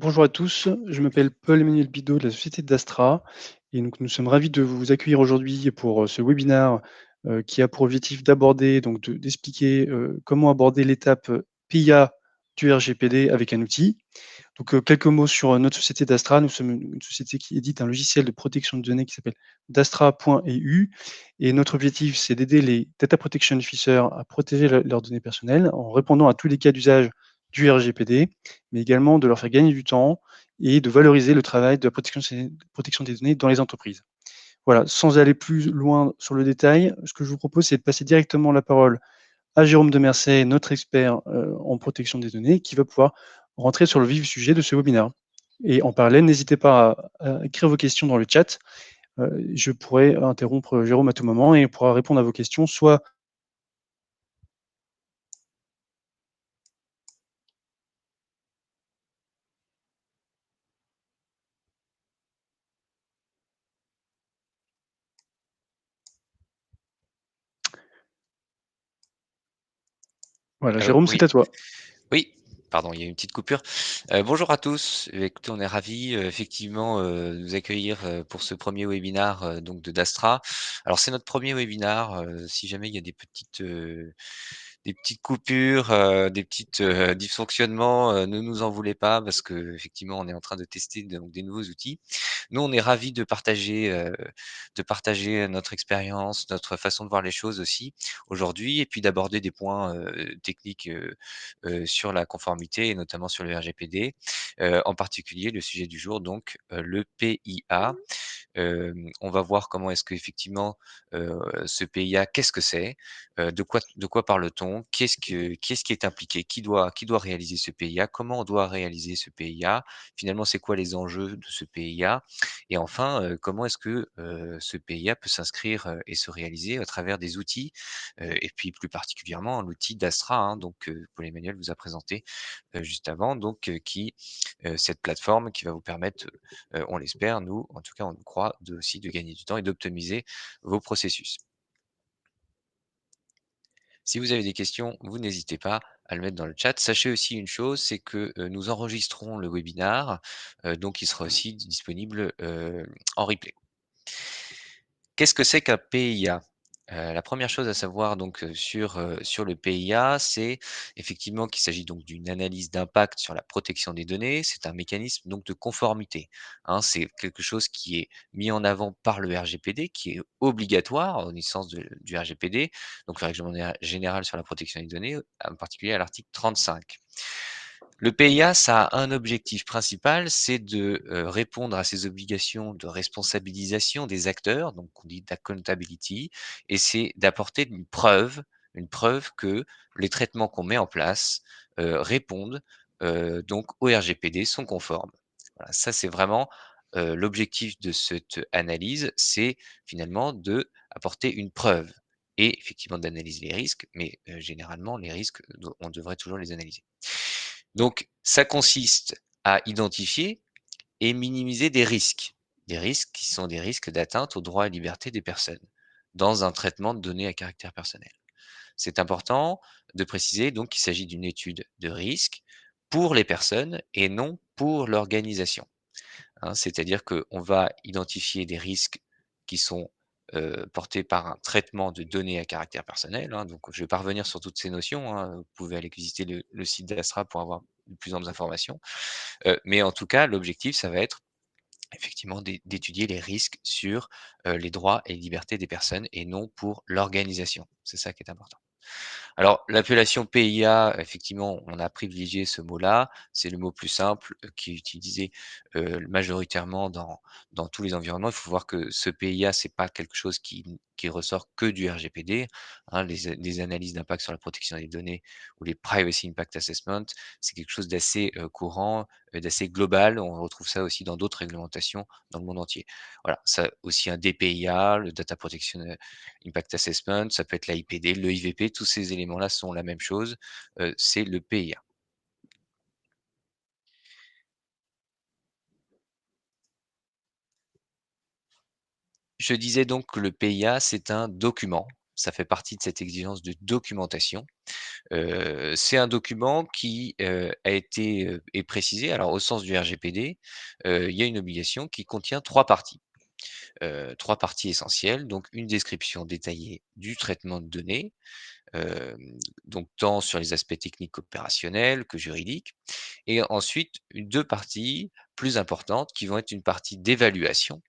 Bonjour à tous, je m'appelle Paul-Emmanuel Bidault de la société d'Astra et donc nous sommes ravis de vous accueillir aujourd'hui pour ce webinaire qui a pour objectif d'aborder, d'expliquer comment aborder l'étape PIA du RGPD avec un outil. Donc quelques mots sur notre société d'Astra. Nous sommes une société qui édite un logiciel de protection de données qui s'appelle dastra.eu et notre objectif c'est d'aider les data protection officers à protéger leurs données personnelles en répondant à tous les cas d'usage du RGPD, mais également de leur faire gagner du temps et de valoriser le travail de la protection des données dans les entreprises. Voilà, sans aller plus loin sur le détail, ce que je vous propose, c'est de passer directement la parole à Jérôme Demercey, notre expert en protection des données, qui va pouvoir rentrer sur le vif du sujet de ce webinaire. Et en parallèle, n'hésitez pas à écrire vos questions dans le chat. Je pourrai interrompre Jérôme à tout moment et il pourra répondre à vos questions, soit voilà, Allô? Jérôme, c'est Oui. à toi. Oui, pardon, il y a eu une petite coupure. Bonjour à tous. Écoutez, on est ravis, effectivement, de vous accueillir, pour ce premier webinar, donc de Dastra. Alors c'est notre premier webinar, si jamais il y a des petites coupures, des petites, dysfonctionnements, ne nous en voulez pas parce qu'effectivement, on est en train de tester donc des nouveaux outils. Nous, on est ravis de partager notre expérience, notre façon de voir les choses aussi aujourd'hui et puis d'aborder des points, techniques, sur la conformité et notamment sur le RGPD. En particulier, le sujet du jour donc, le PIA. On va voir comment est-ce qu'effectivement, ce PIA, qu'est-ce que c'est? De quoi parle-t-on? Qu'est-ce qui est impliqué? Qui doit réaliser ce PIA? Comment on doit réaliser ce PIA? Finalement, c'est quoi les enjeux de ce PIA? Et enfin, comment est-ce que, ce PIA peut s'inscrire, et se réaliser à travers des outils, et puis plus particulièrement l'outil d'Astra, hein, donc Paul-Emmanuel vous a présenté, juste avant, donc cette plateforme qui va vous permettre, on l'espère, nous, en tout cas, on le croit, aussi de gagner du temps et d'optimiser vos processus. Si vous avez des questions, vous n'hésitez pas à le mettre dans le chat. Sachez aussi une chose, c'est que nous enregistrons le webinar, donc il sera aussi disponible en replay. Qu'est-ce que c'est qu'un PIA? La première chose à savoir donc, sur le PIA, c'est effectivement qu'il s'agit donc d'une analyse d'impact sur la protection des données. C'est un mécanisme donc de conformité, hein. C'est quelque chose qui est mis en avant par le RGPD, qui est obligatoire au sens du RGPD, donc le règlement général sur la protection des données, en particulier à l'article 35. Le PIA, ça a un objectif principal, c'est de, répondre à ces obligations de responsabilisation des acteurs, donc on dit d'accountability, et c'est d'apporter une preuve que les traitements qu'on met en place, répondent, donc au RGPD, sont conformes. Voilà, ça c'est vraiment, l'objectif de cette analyse, c'est finalement de apporter une preuve et effectivement d'analyser les risques, mais, généralement les risques, on devrait toujours les analyser. Donc, ça consiste à identifier et minimiser des risques qui sont des risques d'atteinte aux droits et libertés des personnes dans un traitement de données à caractère personnel. C'est important de préciser donc qu'il s'agit d'une étude de risque pour les personnes et non pour l'organisation, hein. C'est-à-dire qu'on va identifier des risques qui sont portés par un traitement de données à caractère personnel, hein. Donc, je ne vais pas revenir sur toutes ces notions, hein. Vous pouvez aller visiter le site d'Astra pour avoir de plus amples informations. Mais en tout cas, l'objectif, ça va être effectivement d'étudier les risques sur les droits et libertés des personnes et non pour l'organisation. C'est ça qui est important. Alors, l'appellation PIA, effectivement, on a privilégié ce mot-là. C'est le mot plus simple qui est utilisé majoritairement dans tous les environnements. Il faut voir que ce PIA, c'est pas quelque chose qui ressort que du RGPD, hein. Les analyses d'impact sur la protection des données ou les Privacy Impact Assessment, c'est quelque chose d'assez courant, d'assez global. On retrouve ça aussi dans d'autres réglementations dans le monde entier. Voilà, ça aussi un DPIA, le Data Protection Impact Assessment, ça peut être l'AIPD, le IVP, tous ces éléments-là sont la même chose, c'est le PIA. Je disais donc que le PIA, c'est un document, ça fait partie de cette exigence de documentation. C'est un document qui, a été, est précisé alors au sens du RGPD, il y a une obligation qui contient 3 parties. 3 parties essentielles, donc une description détaillée du traitement de données, hem, donc tant sur les aspects techniques opérationnels que juridiques et ensuite 2 parties plus importantes qui vont être une partie d'évaluation,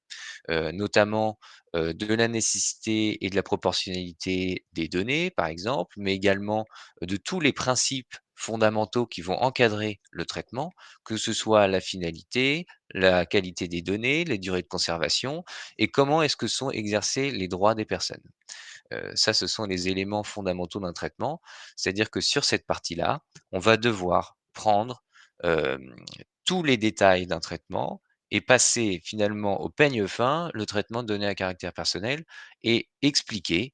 notamment, de la nécessité et de la proportionnalité des données, par exemple, mais également de tous les principes fondamentaux qui vont encadrer le traitement, que ce soit la finalité, la qualité des données, les durées de conservation et comment est-ce que sont exercés les droits des personnes. Ça, ce sont les éléments fondamentaux d'un traitement. C'est-à-dire que sur cette partie-là, on va devoir prendre, hem, tous les détails d'un traitement et passer finalement au peigne fin le traitement de données à caractère personnel et expliquer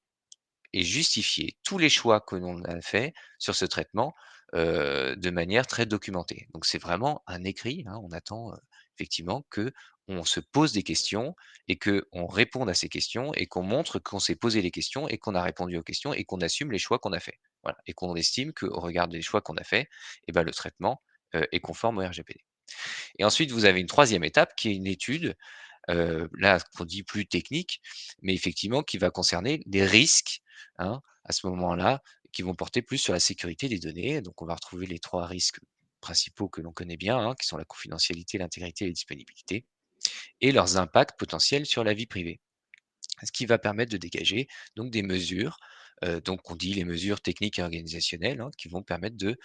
et justifier tous les choix que l'on a fait sur ce traitement, de manière très documentée. Donc c'est vraiment un écrit, hein, on attend, effectivement qu'on se pose des questions et qu'on réponde à ces questions et qu'on montre qu'on s'est posé les questions et qu'on a répondu aux questions et qu'on assume les choix qu'on a faits. Voilà et qu'on estime qu'au regard des choix qu'on a faits et ben, le traitement, est conforme au RGPD. Et ensuite, vous avez une troisième étape qui est une étude là, qu'on dit plus technique, mais effectivement qui va concerner des risques, hein, à ce moment-là, qui vont porter plus sur la sécurité des données. Donc on va retrouver les 3 risques principaux que l'on connaît bien, hein, qui sont la confidentialité, l'intégrité et la disponibilité et leurs impacts potentiels sur la vie privée. Ce qui va permettre de dégager donc des mesures, donc on dit les mesures techniques et organisationnelles, hein, qui vont permettre de,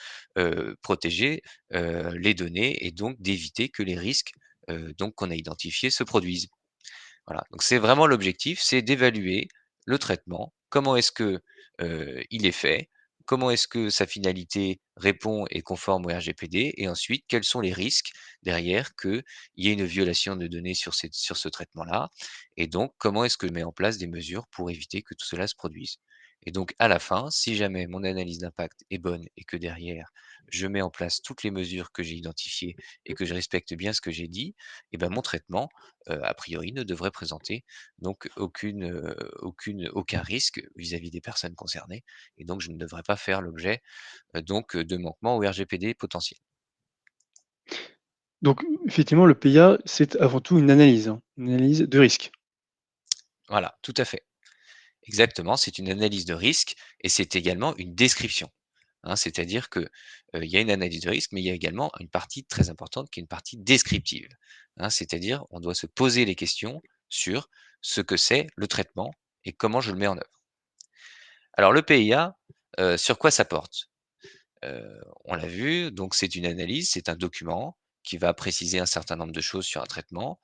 protéger, les données et donc d'éviter que les risques, donc qu'on a identifiés se produisent. Voilà, donc c'est vraiment l'objectif, c'est d'évaluer le traitement. Comment est-ce que, il est fait? Comment est-ce que sa finalité répond et conforme au RGPD? Et ensuite, quels sont les risques derrière qu'il y ait une violation de données sur ce traitement-là? Et donc, comment est-ce que je mets en place des mesures pour éviter que tout cela se produise? Et donc, à la fin, si jamais mon analyse d'impact est bonne et que derrière, je mets en place toutes les mesures que j'ai identifiées et que je respecte bien ce que j'ai dit, et ben mon traitement a priori, ne devrait présenter donc aucun risque vis-à-vis des personnes concernées et donc je ne devrais pas faire l'objet, de manquements au RGPD potentiels. Donc effectivement, le PIA, c'est avant tout une analyse, hein, une analyse de risque. Voilà, tout à fait. Exactement, c'est une analyse de risque et c'est également une description, hein. C'est-à-dire que, il y a une analyse de risque, mais il y a également une partie très importante qui est une partie descriptive, hein. C'est-à-dire, on doit se poser les questions sur ce que c'est le traitement et comment je le mets en œuvre. Alors le PIA, sur quoi ça porte? On l'a vu, donc c'est une analyse, c'est un document qui va préciser un certain nombre de choses sur un traitement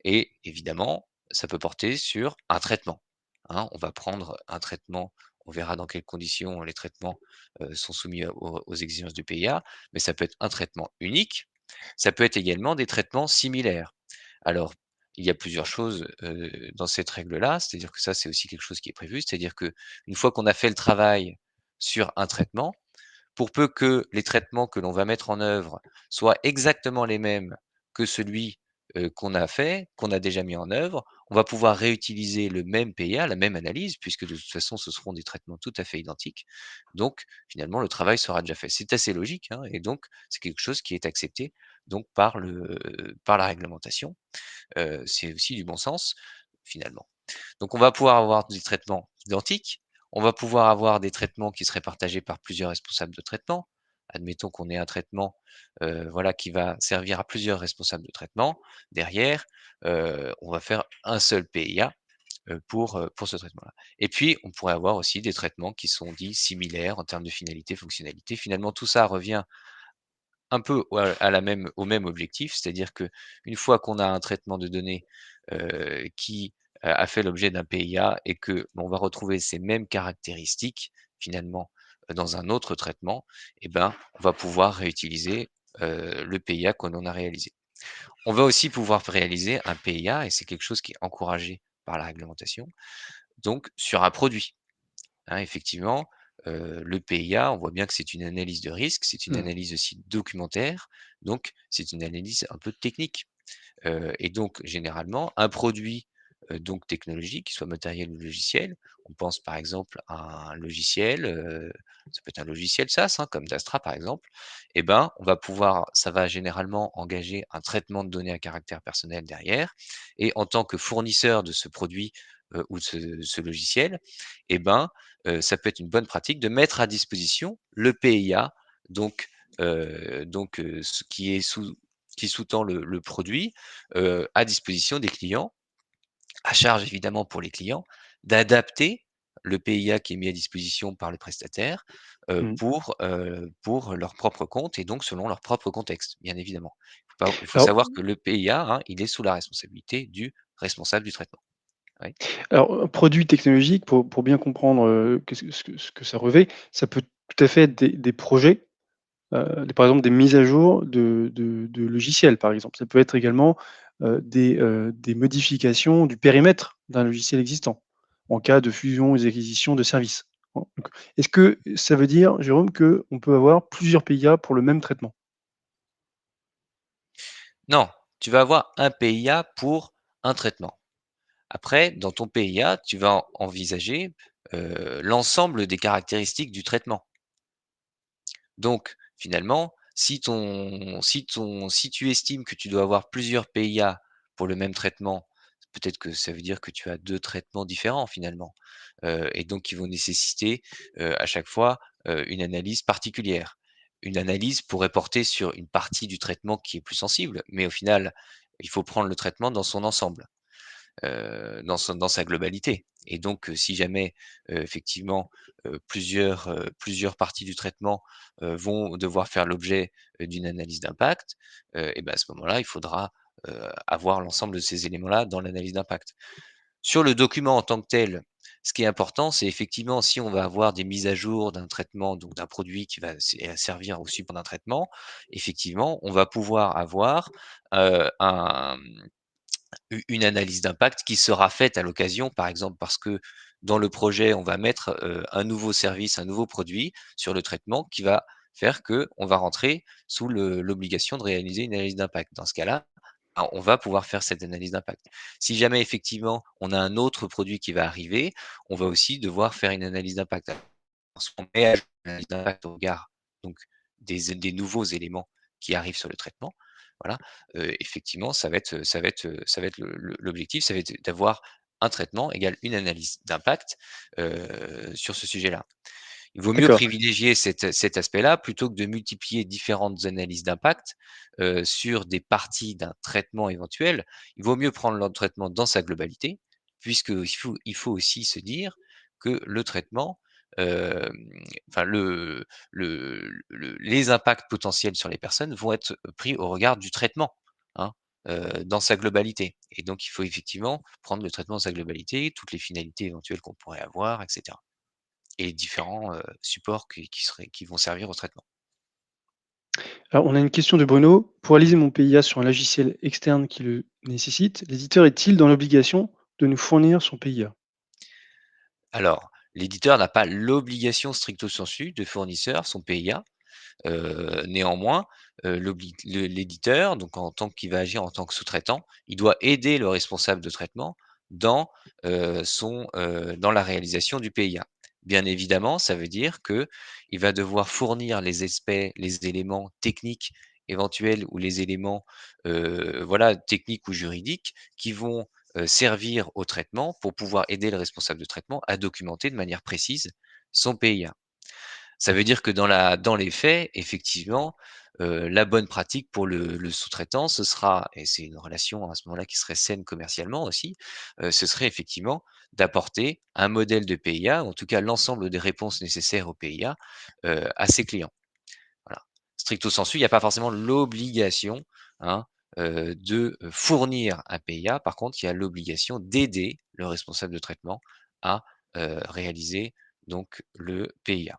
et évidemment, ça peut porter sur un traitement, hein. On va prendre un traitement, on verra dans quelles conditions les traitements, sont soumis aux exigences du PIA, mais ça peut être un traitement unique, ça peut être également des traitements similaires. Alors, il y a plusieurs choses, dans cette règle-là, c'est-à-dire que ça, c'est aussi quelque chose qui est prévu, c'est-à-dire que une fois qu'on a fait le travail sur un traitement, pour peu que les traitements que l'on va mettre en œuvre soient exactement les mêmes que celui, qu'on a fait, qu'on a déjà mis en œuvre, on va pouvoir réutiliser le même PIA, la même analyse, puisque de toute façon, ce seront des traitements tout à fait identiques. Donc finalement, le travail sera déjà fait. C'est assez logique, hein, et donc c'est quelque chose qui est accepté donc par la réglementation. C'est aussi du bon sens, finalement. Donc on va pouvoir avoir des traitements identiques, on va pouvoir avoir des traitements qui seraient partagés par plusieurs responsables de traitement. Admettons qu'on ait un traitement, voilà, qui va servir à plusieurs responsables de traitement. Derrière, on va faire un seul PIA, pour ce traitement-là. Et puis, on pourrait avoir aussi des traitements qui sont dits similaires en termes de finalité, fonctionnalité. Finalement, tout ça revient un peu au même objectif, c'est-à-dire que une fois qu'on a un traitement de données, qui, a fait l'objet d'un PIA et que on va retrouver ces mêmes caractéristiques finalement, dans un autre traitement et ben, on va pouvoir réutiliser, le PIA que l'on a réalisé. On va aussi pouvoir réaliser un PIA et c'est quelque chose qui est encouragé par la réglementation, donc sur un produit. Hein, effectivement, le PIA, on voit bien que c'est une analyse de risque, c'est une Mmh. analyse aussi documentaire, donc c'est une analyse un peu technique. Et donc généralement, un produit, donc technologique, qu'il soit matériel ou logiciel. On pense par exemple à un logiciel, ça peut être un logiciel SaaS, hein, comme Dastra par exemple. Et ben, on va pouvoir ça va généralement engager un traitement de données à caractère personnel derrière, et en tant que fournisseur de ce produit, ou de ce logiciel, et ben, ça peut être une bonne pratique de mettre à disposition le PIA, donc ce qui sous-tend le produit, à disposition des clients, à charge évidemment pour les clients, d'adapter le PIA qui est mis à disposition par le prestataire, Mmh. pour leur propre compte et donc selon leur propre contexte, bien évidemment. Il faut Alors savoir que le PIA, hein, il est sous la responsabilité du responsable du traitement. Oui. alors, produit technologique, pour bien comprendre, qu'est-ce que ce que ça revêt, ça peut tout à fait être des projets, par exemple des mises à jour de logiciels, par exemple. Ça peut être également, des modifications du périmètre d'un logiciel existant, en cas de fusion et d'acquisition de services. Donc, est-ce que ça veut dire, Jérôme, qu'on peut avoir plusieurs PIA pour le même traitement? Non, tu vas avoir un PIA pour un traitement. Après, dans ton PIA, tu vas envisager, l'ensemble des caractéristiques du traitement. Donc, finalement, si tu estimes que tu dois avoir plusieurs PIA pour le même traitement, peut-être que ça veut dire que tu as 2 traitements différents finalement, et donc qui vont nécessiter, à chaque fois, une analyse particulière. Une analyse pourrait porter sur une partie du traitement qui est plus sensible, mais au final, il faut prendre le traitement dans son ensemble, dans sa globalité. Et donc, si jamais, effectivement, plusieurs parties du traitement, vont devoir faire l'objet, d'une analyse d'impact, et ben, à ce moment-là, il faudra, avoir l'ensemble de ces éléments-là dans l'analyse d'impact. Sur le document en tant que tel, ce qui est important, c'est effectivement si on va avoir des mises à jour d'un traitement, donc d'un produit qui va servir au support d'un traitement, effectivement, on va pouvoir avoir, un une analyse d'impact qui sera faite à l'occasion, par exemple parce que dans le projet, on va mettre, un nouveau service, un nouveau produit sur le traitement qui va faire que on va rentrer sous l'obligation de réaliser une analyse d'impact. Dans ce cas-là, on va pouvoir faire cette analyse d'impact. Si jamais effectivement on a un autre produit qui va arriver, on va aussi devoir faire une analyse d'impact. Lorsqu'on met à jour l'analyse d'impact au regard donc des nouveaux éléments qui arrivent sur le traitement, voilà, effectivement, ça va être l'objectif, ça va être d'avoir un traitement égale une analyse d'impact, sur ce sujet-là. Il vaut mieux D'accord. privilégier cet aspect-là plutôt que de multiplier différentes analyses d'impact, sur des parties d'un traitement éventuel. Il vaut mieux prendre le traitement dans sa globalité, puisqu'il faut aussi se dire que le traitement, hem, enfin les impacts potentiels sur les personnes vont être pris au regard du traitement, hein, dans sa globalité. Et donc il faut effectivement prendre le traitement dans sa globalité, toutes les finalités éventuelles qu'on pourrait avoir, et cetera. Et différents, supports qui vont servir au traitement. Alors, on a une question de Bruno. Pour réaliser mon PIA sur un logiciel externe qui le nécessite, l'éditeur est-il dans l'obligation de nous fournir son PIA? Alors, l'éditeur n'a pas l'obligation stricto sensu de fournisseur son PIA. Néanmoins, l'éditeur, donc en tant qu'il va agir en tant que sous-traitant, il doit aider le responsable de traitement dans, dans la réalisation du PIA. Bien évidemment, ça veut dire qu'il va devoir fournir les aspects, les éléments techniques éventuels ou les éléments, voilà, techniques ou juridiques qui vont, servir au traitement pour pouvoir aider le responsable de traitement à documenter de manière précise son PIA. Ça veut dire que dans les faits, effectivement, la bonne pratique pour le sous-traitant, ce sera et c'est une relation à ce moment-là qui serait saine commercialement aussi, ce serait effectivement d'apporter un modèle de PIA, en tout cas l'ensemble des réponses nécessaires au PIA, à ses clients. Voilà. Stricto sensu, il n'y a pas forcément l'obligation, hein, de, fournir un PIA. Par contre, il y a l'obligation d'aider le responsable de traitement à, réaliser donc le PIA.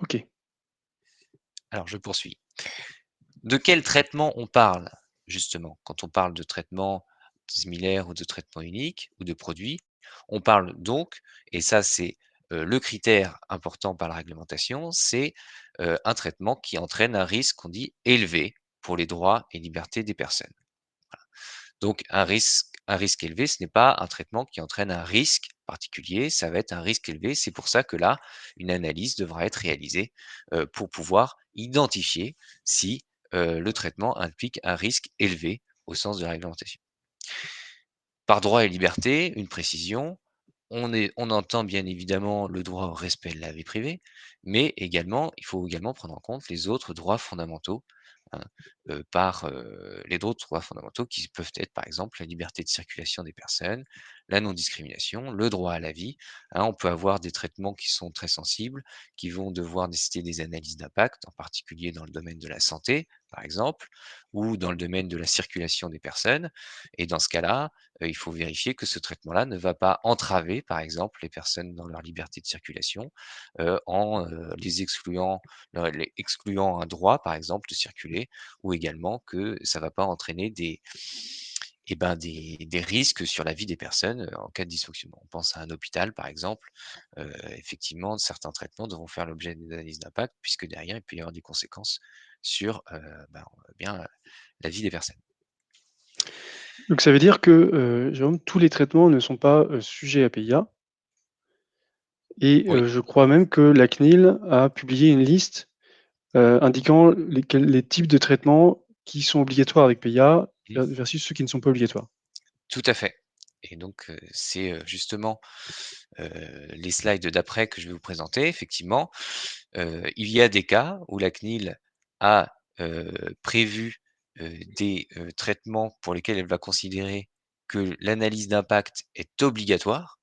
OK. Alors je poursuis. De quel traitement on parle, justement, quand on parle de traitement similaire ou de traitement unique ou de produit? On parle donc, et ça c'est, le critère important par la réglementation, c'est, un traitement qui entraîne un risque qu'on dit élevé pour les droits et libertés des personnes. Donc un risque élevé, ce n'est pas un traitement qui entraîne un risque particulier, ça va être un risque élevé. C'est pour ça que là, une analyse devra être réalisée, pour pouvoir identifier si, le traitement implique un risque élevé au sens de la réglementation. Par droit et liberté, une précision, on entend bien évidemment le droit au respect de la vie privée, mais également, il faut également prendre en compte les autres droits fondamentaux, hein, les autres droits fondamentaux qui peuvent être, par exemple, la liberté de circulation des personnes, la non-discrimination, le droit à la vie, hein. On peut avoir des traitements qui sont très sensibles, qui vont devoir nécessiter des analyses d'impact, en particulier dans le domaine de la santé, par exemple, ou dans le domaine de la circulation des personnes, et dans ce cas-là, il faut vérifier que ce traitement-là ne va pas entraver, par exemple, les personnes dans leur liberté de circulation, en, les excluant un droit, par exemple, de circuler, ou également que ça va pas entraîner des risques sur la vie des personnes, en cas de dysfonctionnement. On pense à un hôpital, par exemple, effectivement, certains traitements devront faire l'objet d'une analyse d'impact puisque derrière, il peut y avoir des conséquences sur, la vie des personnes. Donc ça veut dire que, Jérôme, tous les traitements ne sont pas, sujets à PIA et Oui. je crois même que la CNIL a publié une liste, indiquant les types de traitements qui sont obligatoires avec PIA Mmh. versus ceux qui ne sont pas obligatoires. Tout à fait, et donc c'est, justement, les slides d'après que je vais vous présenter. Effectivement, il y a des cas où la CNIL a, prévu, traitements pour lesquels elle va considérer que l'analyse d'impact est obligatoire.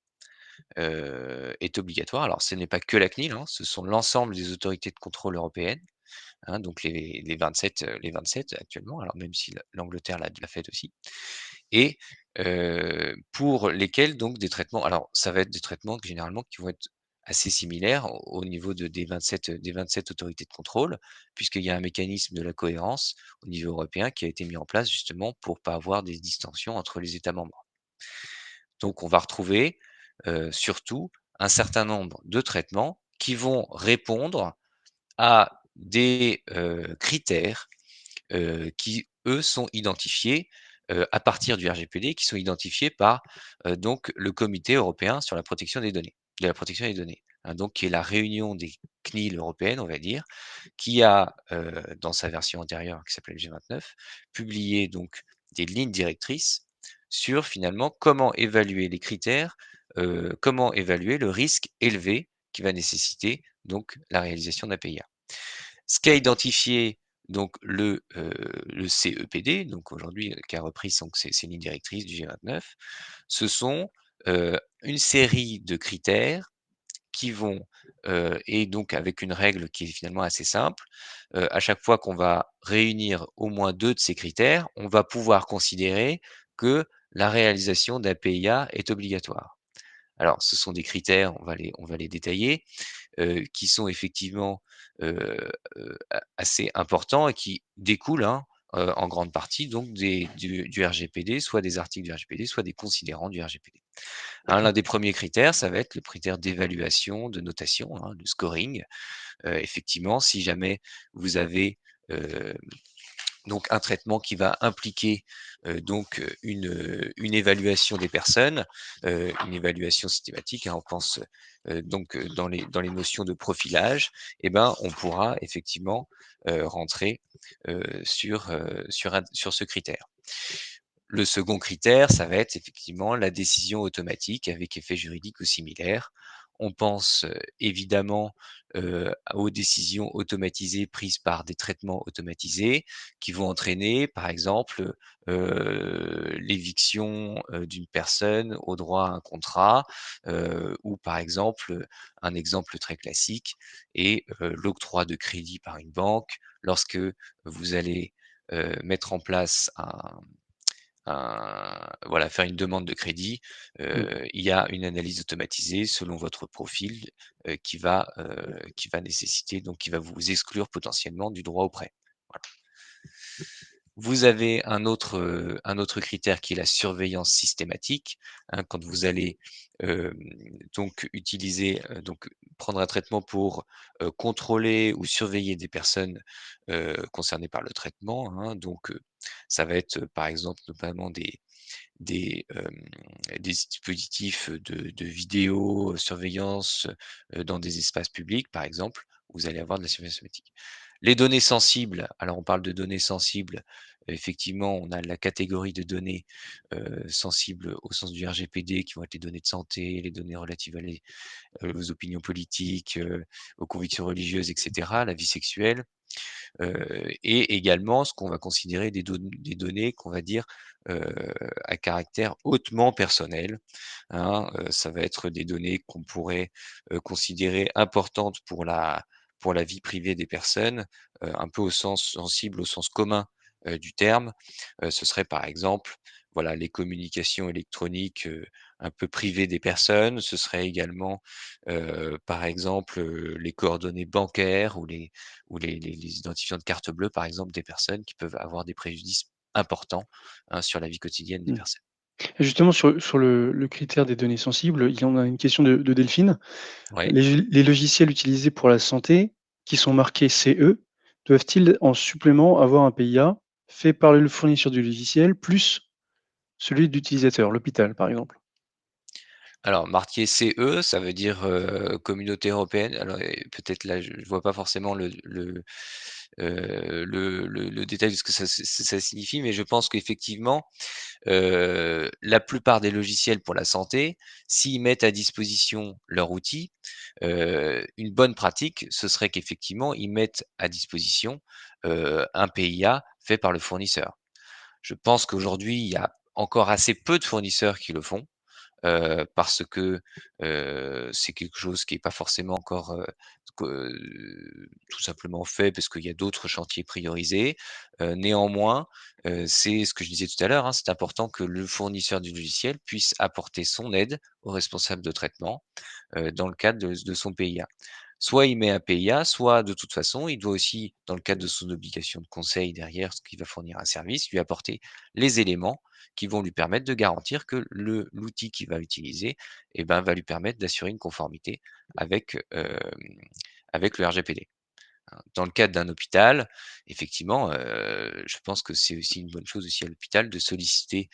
Alors ce n'est pas que la CNIL, hein, ce sont l'ensemble des autorités de contrôle européennes, hein, donc les 27 actuellement, alors même si l'Angleterre l'a fait aussi, et pour lesquels donc des traitements, alors ça va être des traitements que généralement qui vont être assez similaires au niveau des 27 autorités de contrôle, puisqu'il y a un mécanisme de la cohérence au niveau européen qui a été mis en place justement pour pas avoir des distensions entre les États membres. Donc on va retrouver, surtout un certain nombre de traitements qui vont répondre à des, critères, qui, eux, sont identifiés, à partir du RGPD, qui sont identifiés par, donc le Comité européen sur la protection des données de la protection des données, hein, donc qui est la réunion des CNIL européennes, on va dire, qui a, dans sa version antérieure qui s'appelait le G29, publié donc des lignes directrices sur finalement comment évaluer les critères, comment évaluer le risque élevé qui va nécessiter donc la réalisation d'un PIA. Ce qu'a identifié donc le CEPD, donc aujourd'hui, qui a repris donc ces lignes directrices du G29, ce sont, une série de critères qui vont, et donc avec une règle qui est finalement assez simple, à chaque fois qu'on va réunir au moins 2 de ces critères, on va pouvoir considérer que la réalisation d'un PIA est obligatoire. Alors ce sont des critères, on va les détailler, qui sont effectivement, heu assez importants et qui découlent, hein, en grande partie donc du RGPD, soit des articles du RGPD, soit des considérants du RGPD. Hein, l'un D'accord. des premiers critères, ça va être le critère d'évaluation, de notation, hein, le scoring. Effectivement, si jamais vous avez, heu donc un traitement qui va impliquer, une évaluation des personnes, une évaluation systématique, hein. On pense, dans les notions de profilage, et ben, on pourra effectivement, rentrer, sur ce critère. Le second critère, ça va être effectivement la décision automatique avec effet juridique ou similaire. On pense, évidemment, aux décisions automatisées prises par des traitements automatisés qui vont entraîner, par exemple, l'éviction, d'une personne au droit à un contrat, ou par exemple, un exemple très classique est, l'octroi de crédit par une banque lorsque vous allez, mettre en place voilà, faire une demande de crédit, Mmh. il y a une analyse automatisée selon votre profil, qui va nécessiter, donc qui va vous exclure potentiellement du droit au prêt. Voilà. Vous avez un autre critère qui est la surveillance systématique, hein, quand vous allez, hem, donc utiliser, donc prendre un traitement pour, contrôler ou surveiller des personnes, concernées par le traitement, hein. Donc, ça va être, par exemple, notamment des, hem, des dispositifs de vidéo surveillance, dans des espaces publics, par exemple, où vous allez avoir de la surveillance automatique. Les données sensibles, alors on parle de données sensibles, effectivement, on a la catégorie de données, sensibles au sens du RGPD qui vont être les données de santé, les données relatives aux opinions politiques, aux convictions religieuses et cetera, la vie sexuelle. Et également ce qu'on va considérer des données qu'on va dire, heu, à caractère hautement personnel, hein. Ça va être des données qu'on pourrait, considérer importantes pour la vie privée des personnes, un peu au sens sensible au sens commun, du terme. Ce serait par exemple, voilà, les communications électroniques, un peu privées des personnes. Ce serait également, par exemple, les coordonnées bancaires ou les identifiants de carte bleue, par exemple, des personnes qui peuvent avoir des préjudices importants, hein, sur la vie quotidienne des Mmh. personnes. Et justement sur le critère des données sensibles, il y en a une question de Delphine. Oui. Les logiciels utilisés pour la santé, qui sont marqués CE, doivent-ils en supplément avoir un PIA fait par le fournisseur du logiciel, plus celui de l'utilisateur, l'hôpital par exemple? Alors marqué CE, ça veut dire, Communauté européenne. Alors et peut-être là, je vois pas forcément le détail de ce que ça signifie, mais je pense qu'effectivement, la plupart des logiciels pour la santé, s'ils mettent à disposition leur outil, une bonne pratique, ce serait qu'effectivement, ils mettent à disposition, un PIA fait par le fournisseur. Je pense qu'aujourd'hui, il y a encore assez peu de fournisseurs qui le font, parce que, c'est quelque chose qui est pas forcément encore, que tout simplement fait parce qu'il y a d'autres chantiers priorisés. Néanmoins, c'est ce que je disais tout à l'heure, hein, c'est important que le fournisseur du logiciel puisse apporter son aide au responsable de traitement, dans le cadre de son PIA. Soit il met un PIA, soit de toute façon, il doit aussi, dans le cadre de son obligation de conseil derrière, ce qui va fournir un service, lui apporter les éléments qui vont lui permettre de garantir que l'outil qu'il va utiliser, eh ben, va lui permettre d'assurer une conformité avec, avec le RGPD. Hein. Dans le cadre d'un hôpital, effectivement, je pense que c'est aussi une bonne chose aussi à l'hôpital de solliciter,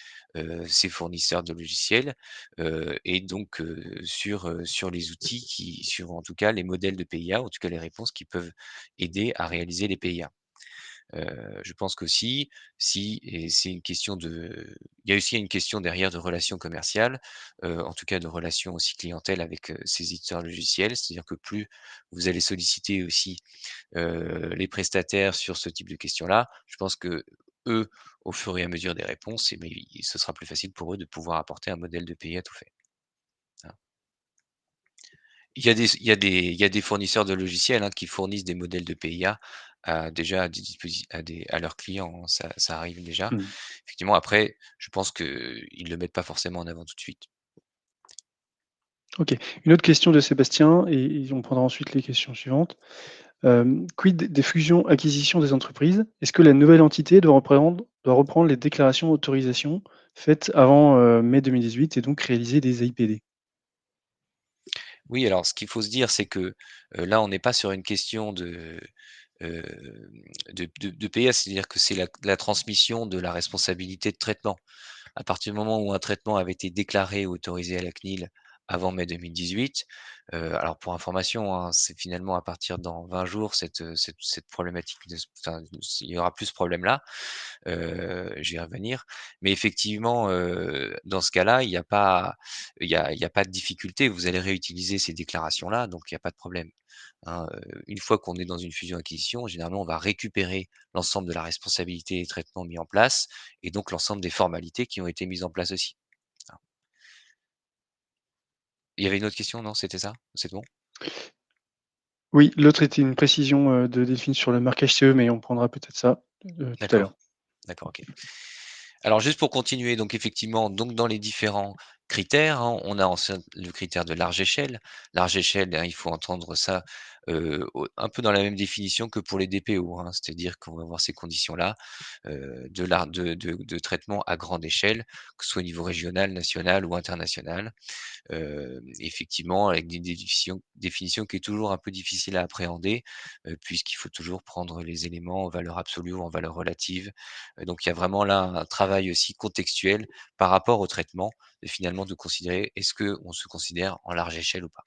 ses fournisseurs de logiciels, et donc sur les outils sur en tout cas les modèles de PIA, en tout cas les réponses qui peuvent aider à réaliser les PIA. Je pense qu'aussi, si et c'est une question de il y a aussi une question derrière de relations commerciales, en tout cas de relations aussi clientèle avec, ces éditeurs logiciels. C'est-à-dire que plus vous allez solliciter aussi, les prestataires sur ce type de questions-là, je pense que eux, au fur et à mesure des réponses, et beh, ce sera plus facile pour eux de pouvoir apporter un modèle de PIA tout fait. Voilà. Il y a des fournisseurs de logiciels, hein, qui fournissent des modèles de PIA à déjà à des à leurs clients, hein, ça arrive déjà. Mmh. Effectivement, après, je pense qu'ils le mettent pas forcément en avant tout de suite. OK. Une autre question de Sébastien et on prendra ensuite les questions suivantes. Quid des fusions-acquisitions des entreprises? Est-ce que la nouvelle entité doit reprendre les déclarations d'autorisation faites avant, mai 2018 et donc réaliser des AIPD? Oui, alors ce qu'il faut se dire, c'est que, là, on n'est pas sur une question hem, de PIA, c'est-à-dire que c'est la transmission de la responsabilité de traitement. À partir du moment où un traitement avait été déclaré ou autorisé à la CNIL avant mai 2018, alors pour information, hein, c'est finalement à partir dans 20 jours cette problématique enfin, il y aura plus ce problème-là, j'y revenir. Mais effectivement, dans ce cas-là, il y a pas de difficulté. Vous allez réutiliser ces déclarations-là, donc il y a pas de problème, hein. Une fois qu'on est dans une fusion-acquisition, généralement, on va récupérer l'ensemble de la responsabilité et traitement mis en place et donc l'ensemble des formalités qui ont été mises en place aussi. Voilà. Il y avait une autre question, non? C'était ça? C'est bon? Oui, l'autre était une précision, de Delphine sur le marquage CE, mais on prendra peut-être ça, tout à l'heure. D'accord, d'accord, OK. Alors juste pour continuer, donc effectivement, donc dans les différents critères, hein, on a le critère de large échelle. Large échelle, hein, il faut entendre ça, au un peu dans la même définition que pour les DPO, hein. C'est-à-dire qu'on va avoir ces conditions-là, de traitement à grande échelle, que ce soit au niveau régional, national ou international. Effectivement avec des définition qui est toujours un peu difficile à appréhender, puisqu'il faut toujours prendre les éléments en valeur absolue ou en valeur relative. Donc il y a vraiment là un travail aussi contextuel par rapport au traitement, et finalement de considérer est-ce qu'on se considère en large échelle ou pas?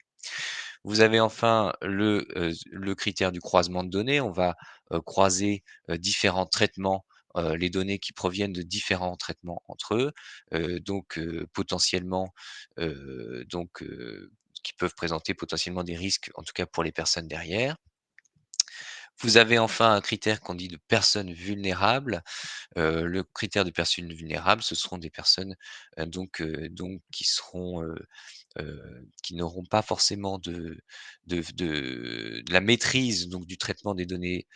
Vous avez enfin le critère du croisement de données. On va, croiser, différents traitements, les données qui proviennent de différents traitements entre eux, potentiellement, qui peuvent présenter potentiellement des risques, en tout cas pour les personnes derrière. Vous avez enfin un critère qu'on dit de personnes vulnérables. Le critère de personnes vulnérables, ce seront des personnes, qui seront, qui n'auront pas forcément de la maîtrise donc du traitement des données,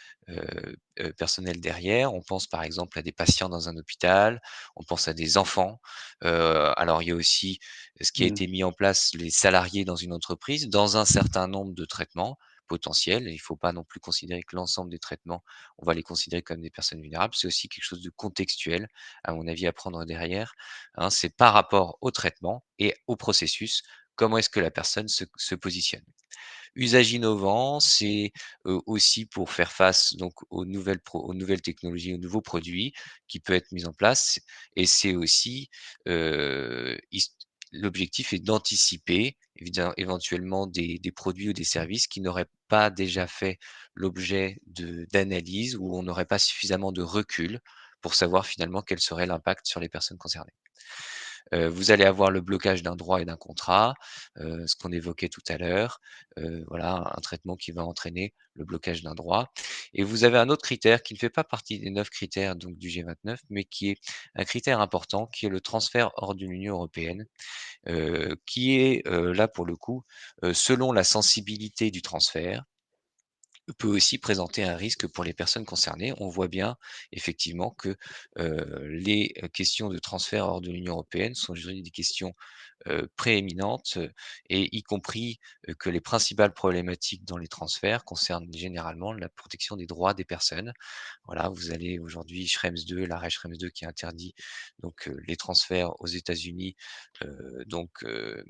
personnelles derrière. On pense par exemple à des patients dans un hôpital, on pense à des enfants. Alors il y a aussi ce qui a Mmh. été mis en place, les salariés dans une entreprise, dans un certain nombre de traitements potentiels. Il ne faut pas non plus considérer que l'ensemble des traitements, on va les considérer comme des personnes vulnérables. C'est aussi quelque chose de contextuel, à mon avis, à prendre derrière, hein. C'est par rapport au traitement et au processus, comment est-ce que la personne se positionne? Usage innovant, c'est, aussi pour faire face donc aux nouvelles technologies, aux nouveaux produits qui peut être mis en place et c'est aussi, his l'objectif est d'anticiper éventuellement des produits ou des services qui n'auraient pas déjà fait l'objet d'analyse où on n'aurait pas suffisamment de recul pour savoir finalement quel serait l'impact sur les personnes concernées. Vous allez avoir le blocage d'un droit et d'un contrat, ce qu'on évoquait tout à l'heure, voilà, un traitement qui va entraîner le blocage d'un droit et vous avez un autre critère qui ne fait pas partie des 9 critères donc du G29, mais qui est un critère important, qui est le transfert hors de l'Union européenne, qui est, là pour le coup, selon la sensibilité du transfert, peut aussi présenter un risque pour les personnes concernées. On voit bien effectivement que, les, questions de transfert hors de l'Union européenne sont aujourd'hui des questions, prééminentes, et y compris, que les principales problématiques dans les transferts concernent généralement la protection des droits des personnes. Voilà, vous allez aujourd'hui Schrems II, l'arrêt Schrems II qui interdit les transferts aux États-Unis, heu, donc hem,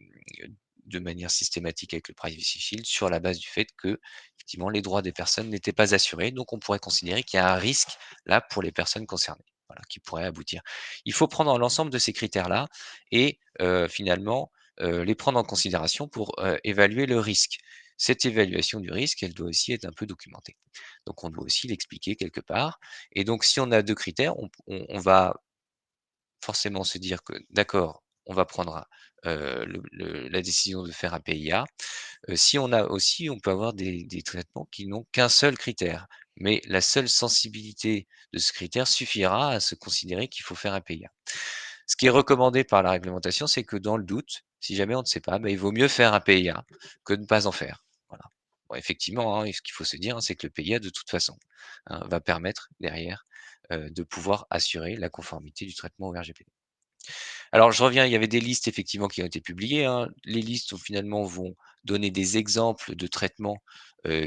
de manière systématique avec le Privacy Shield sur la base du fait que, effectivement, les droits des personnes n'étaient pas assurés. Donc on pourrait considérer qu'il y a un risque là pour les personnes concernées, voilà, qui pourrait aboutir. Il faut prendre l'ensemble de ces critères-là et finalement, les prendre en considération pour, évaluer le risque. Cette évaluation du risque, elle doit aussi être un peu documentée. Donc on doit aussi l'expliquer quelque part et donc si on a 2 critères, on va forcément se dire que d'accord, on va prendre, la décision de faire un PIA. Si on a aussi on peut avoir des traitements qui n'ont qu'un seul critère, mais la seule sensibilité de ce critère suffira à se considérer qu'il faut faire un PIA. Ce qui est recommandé par la réglementation, c'est que dans le doute, si jamais on ne sait pas, il vaut mieux faire un PIA que de ne pas en faire. Voilà. Bon, effectivement, hein, et ce qu'il faut se dire, hein, c'est que le PIA, de toute façon, hein, va permettre derrière, de pouvoir assurer la conformité du traitement au RGPD. Alors je reviens, il y avait des listes effectivement qui ont été publiées, hein. Les listes finalement vont donner des exemples de traitements,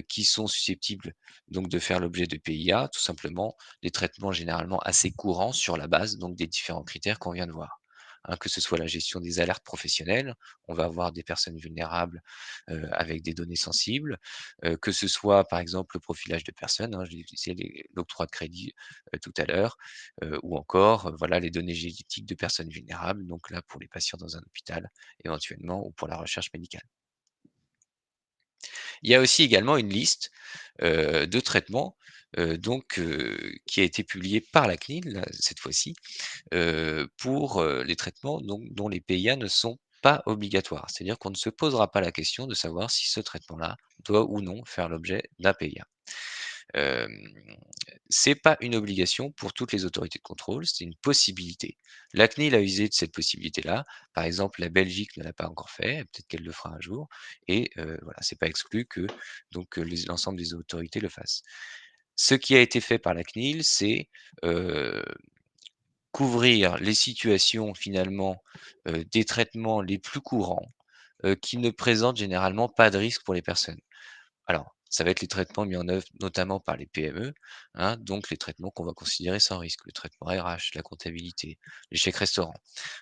qui sont susceptibles donc de faire l'objet de PIA, tout simplement. Des traitements généralement assez courants sur la base donc des différents critères qu'on vient de voir. Hein, que ce soit la gestion des alertes professionnelles, on va avoir des personnes vulnérables, avec des données sensibles, que ce soit par exemple le profilage de personnes, hein, j'ai utilisé l'octroi de crédit, tout à l'heure, ou encore, voilà, les données génétiques de personnes vulnérables, donc là, pour les patients dans un hôpital, éventuellement, ou pour la recherche médicale. Il y a aussi également une liste, de traitements, qui a été publiée par la CNIL, là, cette fois-ci, pour, les traitements donc dont les PIA ne sont pas obligatoires. C'est-à-dire qu'on ne se posera pas la question de savoir si ce traitement-là doit ou non faire l'objet d'un PIA. Hem, c'est pas une obligation pour toutes les autorités de contrôle, c'est une possibilité. La CNIL a usé de cette possibilité-là. Par exemple, la Belgique ne l'a pas encore fait, peut-être qu'elle le fera un jour et voilà, c'est pas exclu que l'ensemble des autorités le fassent. Ce qui a été fait par la CNIL, c'est, heu, couvrir les situations finalement, des traitements les plus courants, qui ne présentent généralement pas de risque pour les personnes. Alors Ça va être les traitements mis en œuvre notamment par les PME, hein, donc les traitements qu'on va considérer sans risque, le traitement RH, la comptabilité, les chèques restaurants,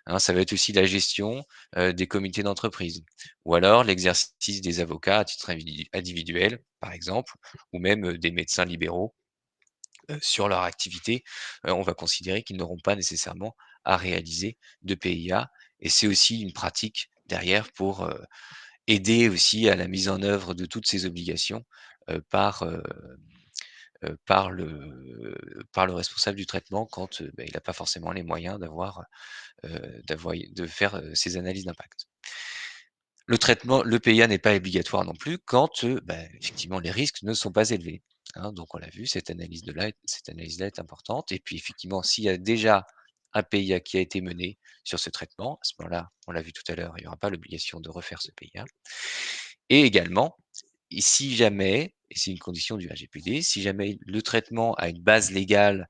hein. Ça va être aussi la gestion, des comités d'entreprise ou alors l'exercice des avocats à titre individuel, par exemple, ou même, des médecins libéraux, sur leur activité. On va considérer qu'ils n'auront pas nécessairement à réaliser de PIA et c'est aussi une pratique derrière pour, aider aussi à la mise en œuvre de toutes ces obligations, par le responsable du traitement quand, il n'a pas forcément les moyens de faire, ces analyses d'impact. Le PIA n'est pas obligatoire non plus quand, effectivement les risques ne sont pas élevés, hein. Donc on l'a vu, cette analyse-là est importante et puis effectivement s'il y a déjà un PIA qui a été mené sur ce traitement, à ce moment-là, on l'a vu tout à l'heure, il n'y aura pas l'obligation de refaire ce PIA. Et également, et si jamais, et c'est une condition du RGPD, si jamais le traitement a une base légale,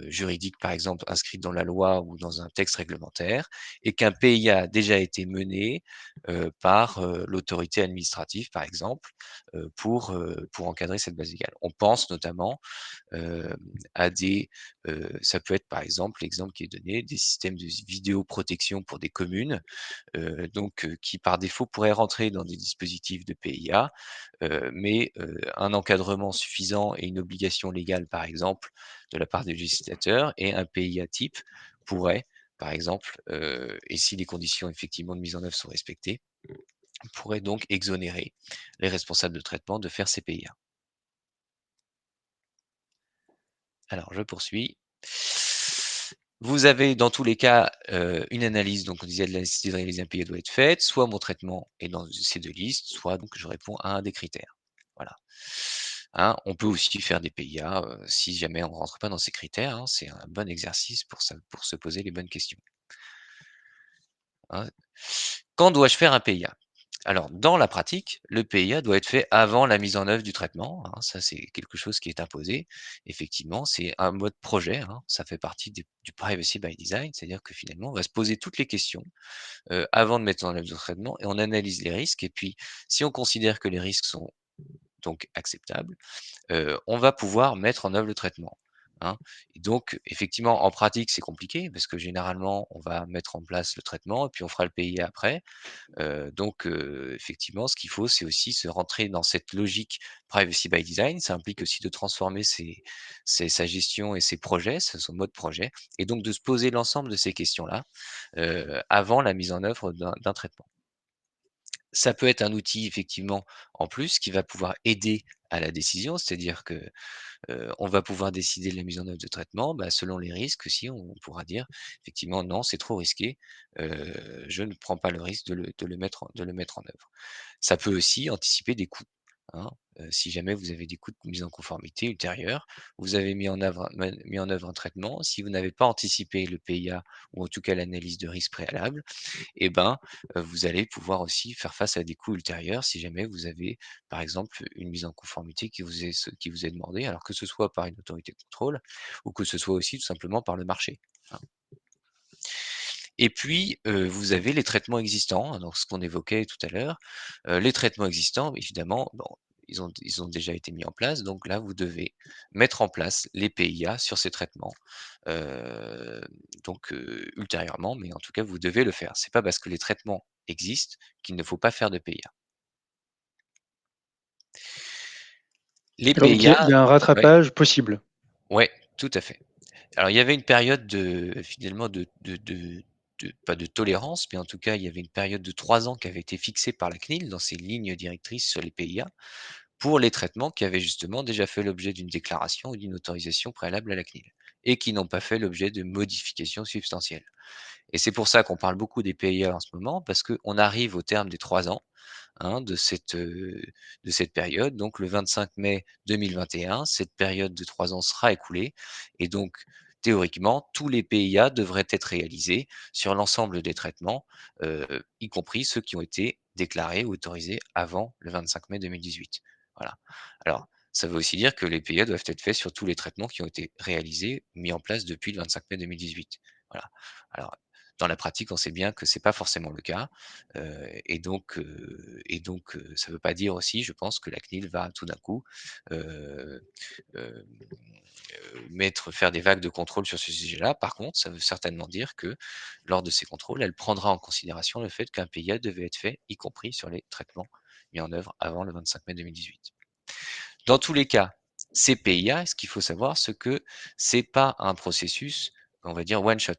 juridique, par exemple, inscrite dans la loi ou dans un texte réglementaire et qu'un PIA a déjà été mené, par, l'autorité administrative, par exemple, pour encadrer cette base légale. On pense notamment, hem, à des, ça peut être, par exemple, l'exemple qui est donné, des systèmes de vidéoprotection pour des communes, qui par défaut pourraient rentrer dans des dispositifs de PIA, mais un encadrement suffisant et une obligation légale, par exemple, de la part des législateurs et un PIA type pourrait, par exemple, et si les conditions effectivement de mise en œuvre sont respectées, pourrait donc exonérer les responsables de traitement de faire ces PIA. Alors je poursuis. Vous avez dans tous les cas, une analyse, donc on disait la nécessité de réaliser un PIA doit être faite, soit mon traitement est dans ces 2 listes, soit donc je réponds à un des critères. Voilà. Hein, on peut aussi faire des PIA, si jamais on ne rentre pas dans ces critères, hein, c'est un bon exercice pour se poser les bonnes questions, hein. Quand dois-je faire un PIA? Alors, dans la pratique, le PIA doit être fait avant la mise en œuvre du traitement, hein, ça c'est quelque chose qui est imposé. Effectivement, c'est un mode projet, hein, ça fait partie du privacy by design, c'est-à-dire que finalement, on va se poser toutes les questions avant de mettre en œuvre le traitement et on analyse les risques. Et puis, si on considère que les risques sont donc acceptables, on va pouvoir mettre en œuvre le traitement, hein. Et donc, effectivement, en pratique, c'est compliqué parce que généralement, on va mettre en place le traitement et puis on fera le PIA après. Effectivement, ce qu'il faut, c'est aussi se rentrer dans cette logique privacy by design. Ça implique aussi de transformer sa gestion et ses projets, son mode projet, et donc de se poser l'ensemble de ces questions-là avant la mise en œuvre d'un traitement. Ça peut être un outil effectivement en plus qui va pouvoir aider à la décision, c'est-à-dire que on va pouvoir décider de la mise en œuvre de traitement, selon les risques aussi, on pourra dire effectivement: «Non, c'est trop risqué, je ne prends pas le risque de le mettre en œuvre». Ça peut aussi anticiper des coûts, hein, si jamais vous avez des coûts de mise en conformité ultérieurs, vous avez mis en œuvre un traitement, si vous n'avez pas anticipé le PIA ou en tout cas l'analyse de risque préalable, et ben, vous allez pouvoir aussi faire face à des coûts ultérieurs si jamais vous avez, par exemple, une mise en conformité qui vous est demandée, alors que ce soit par une autorité de contrôle ou que ce soit aussi tout simplement par le marché, hein. Et puis, vous avez les traitements existants, hein, donc ce qu'on évoquait tout à l'heure. Les traitements existants, évidemment, bon, ils ont déjà été mis en place, donc là, vous devez mettre en place les PIA sur ces traitements, heu, ultérieurement, mais en tout cas, vous devez le faire. C'est pas parce que les traitements existent qu'il ne faut pas faire de PIA. Les D'accord, donc PIA, il y a un ouais, rattrapage possible. ouais, tout à fait. Alors, il y avait une période finalement pas de tolérance, mais en tout cas, il y avait une période de 3 ans qui avait été fixée par la CNIL dans ses lignes directrices sur les PIA, pour les traitements qui avaient justement déjà fait l'objet d'une déclaration ou d'une autorisation préalable à la CNIL et qui n'ont pas fait l'objet de modifications substantielles. Et c'est pour ça qu'on parle beaucoup des PIA en ce moment, parce qu'on arrive au terme des 3 ans, hein, de cette période. Donc le 25 mai 2021, cette période de 3 ans sera écoulée et donc théoriquement, tous les PIA devraient être réalisés sur l'ensemble des traitements, y compris ceux qui ont été déclarés ou autorisés avant le 25 mai 2018. Voilà. Alors, ça veut aussi dire que les PIA doivent être faits sur tous les traitements qui ont été réalisés, mis en place depuis le 25 mai 2018. Voilà. Alors Dans la pratique, on sait bien que c'est pas forcément le cas, ça veut pas dire aussi, je pense, que la CNIL va tout d'un coup, heu, hem, faire des vagues de contrôle sur ce sujet-là. Par contre, ça veut certainement dire que, lors de ces contrôles, elle prendra en considération le fait qu'un PIA devait être fait, y compris sur les traitements mis en œuvre avant le 25 mai 2018. Dans tous les cas, ces PIA, ce qu'il faut savoir, c'est que c'est pas un processus, on va dire one shot.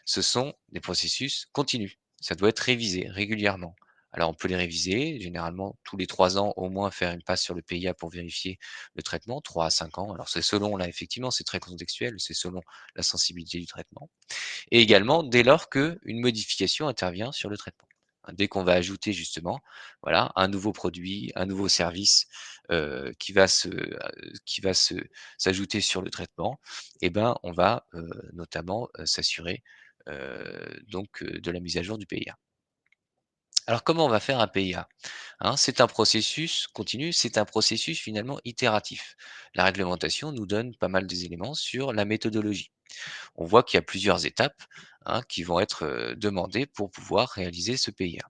Ce sont des processus continus. Ça doit être révisé régulièrement. Alors on peut les réviser, généralement tous les 3 ans au moins faire une passe sur le PIA pour vérifier le traitement, 3 à 5 ans. Alors c'est selon là effectivement, c'est très contextuel, c'est selon la sensibilité du traitement et également dès lors qu'une modification intervient sur le traitement. Dès qu'on va ajouter justement, voilà, un nouveau produit, un nouveau service, qui va s'ajouter sur le traitement et ben, on va, notamment, s'assurer, de la mise à jour du PIA. Alors comment on va faire un PIA? Hein, c'est un processus continu, c'est un processus finalement itératif. La réglementation nous donne pas mal des éléments sur la méthodologie. On voit qu'il y a plusieurs étapes, hein, qui vont être, demandées pour pouvoir réaliser ce PIA.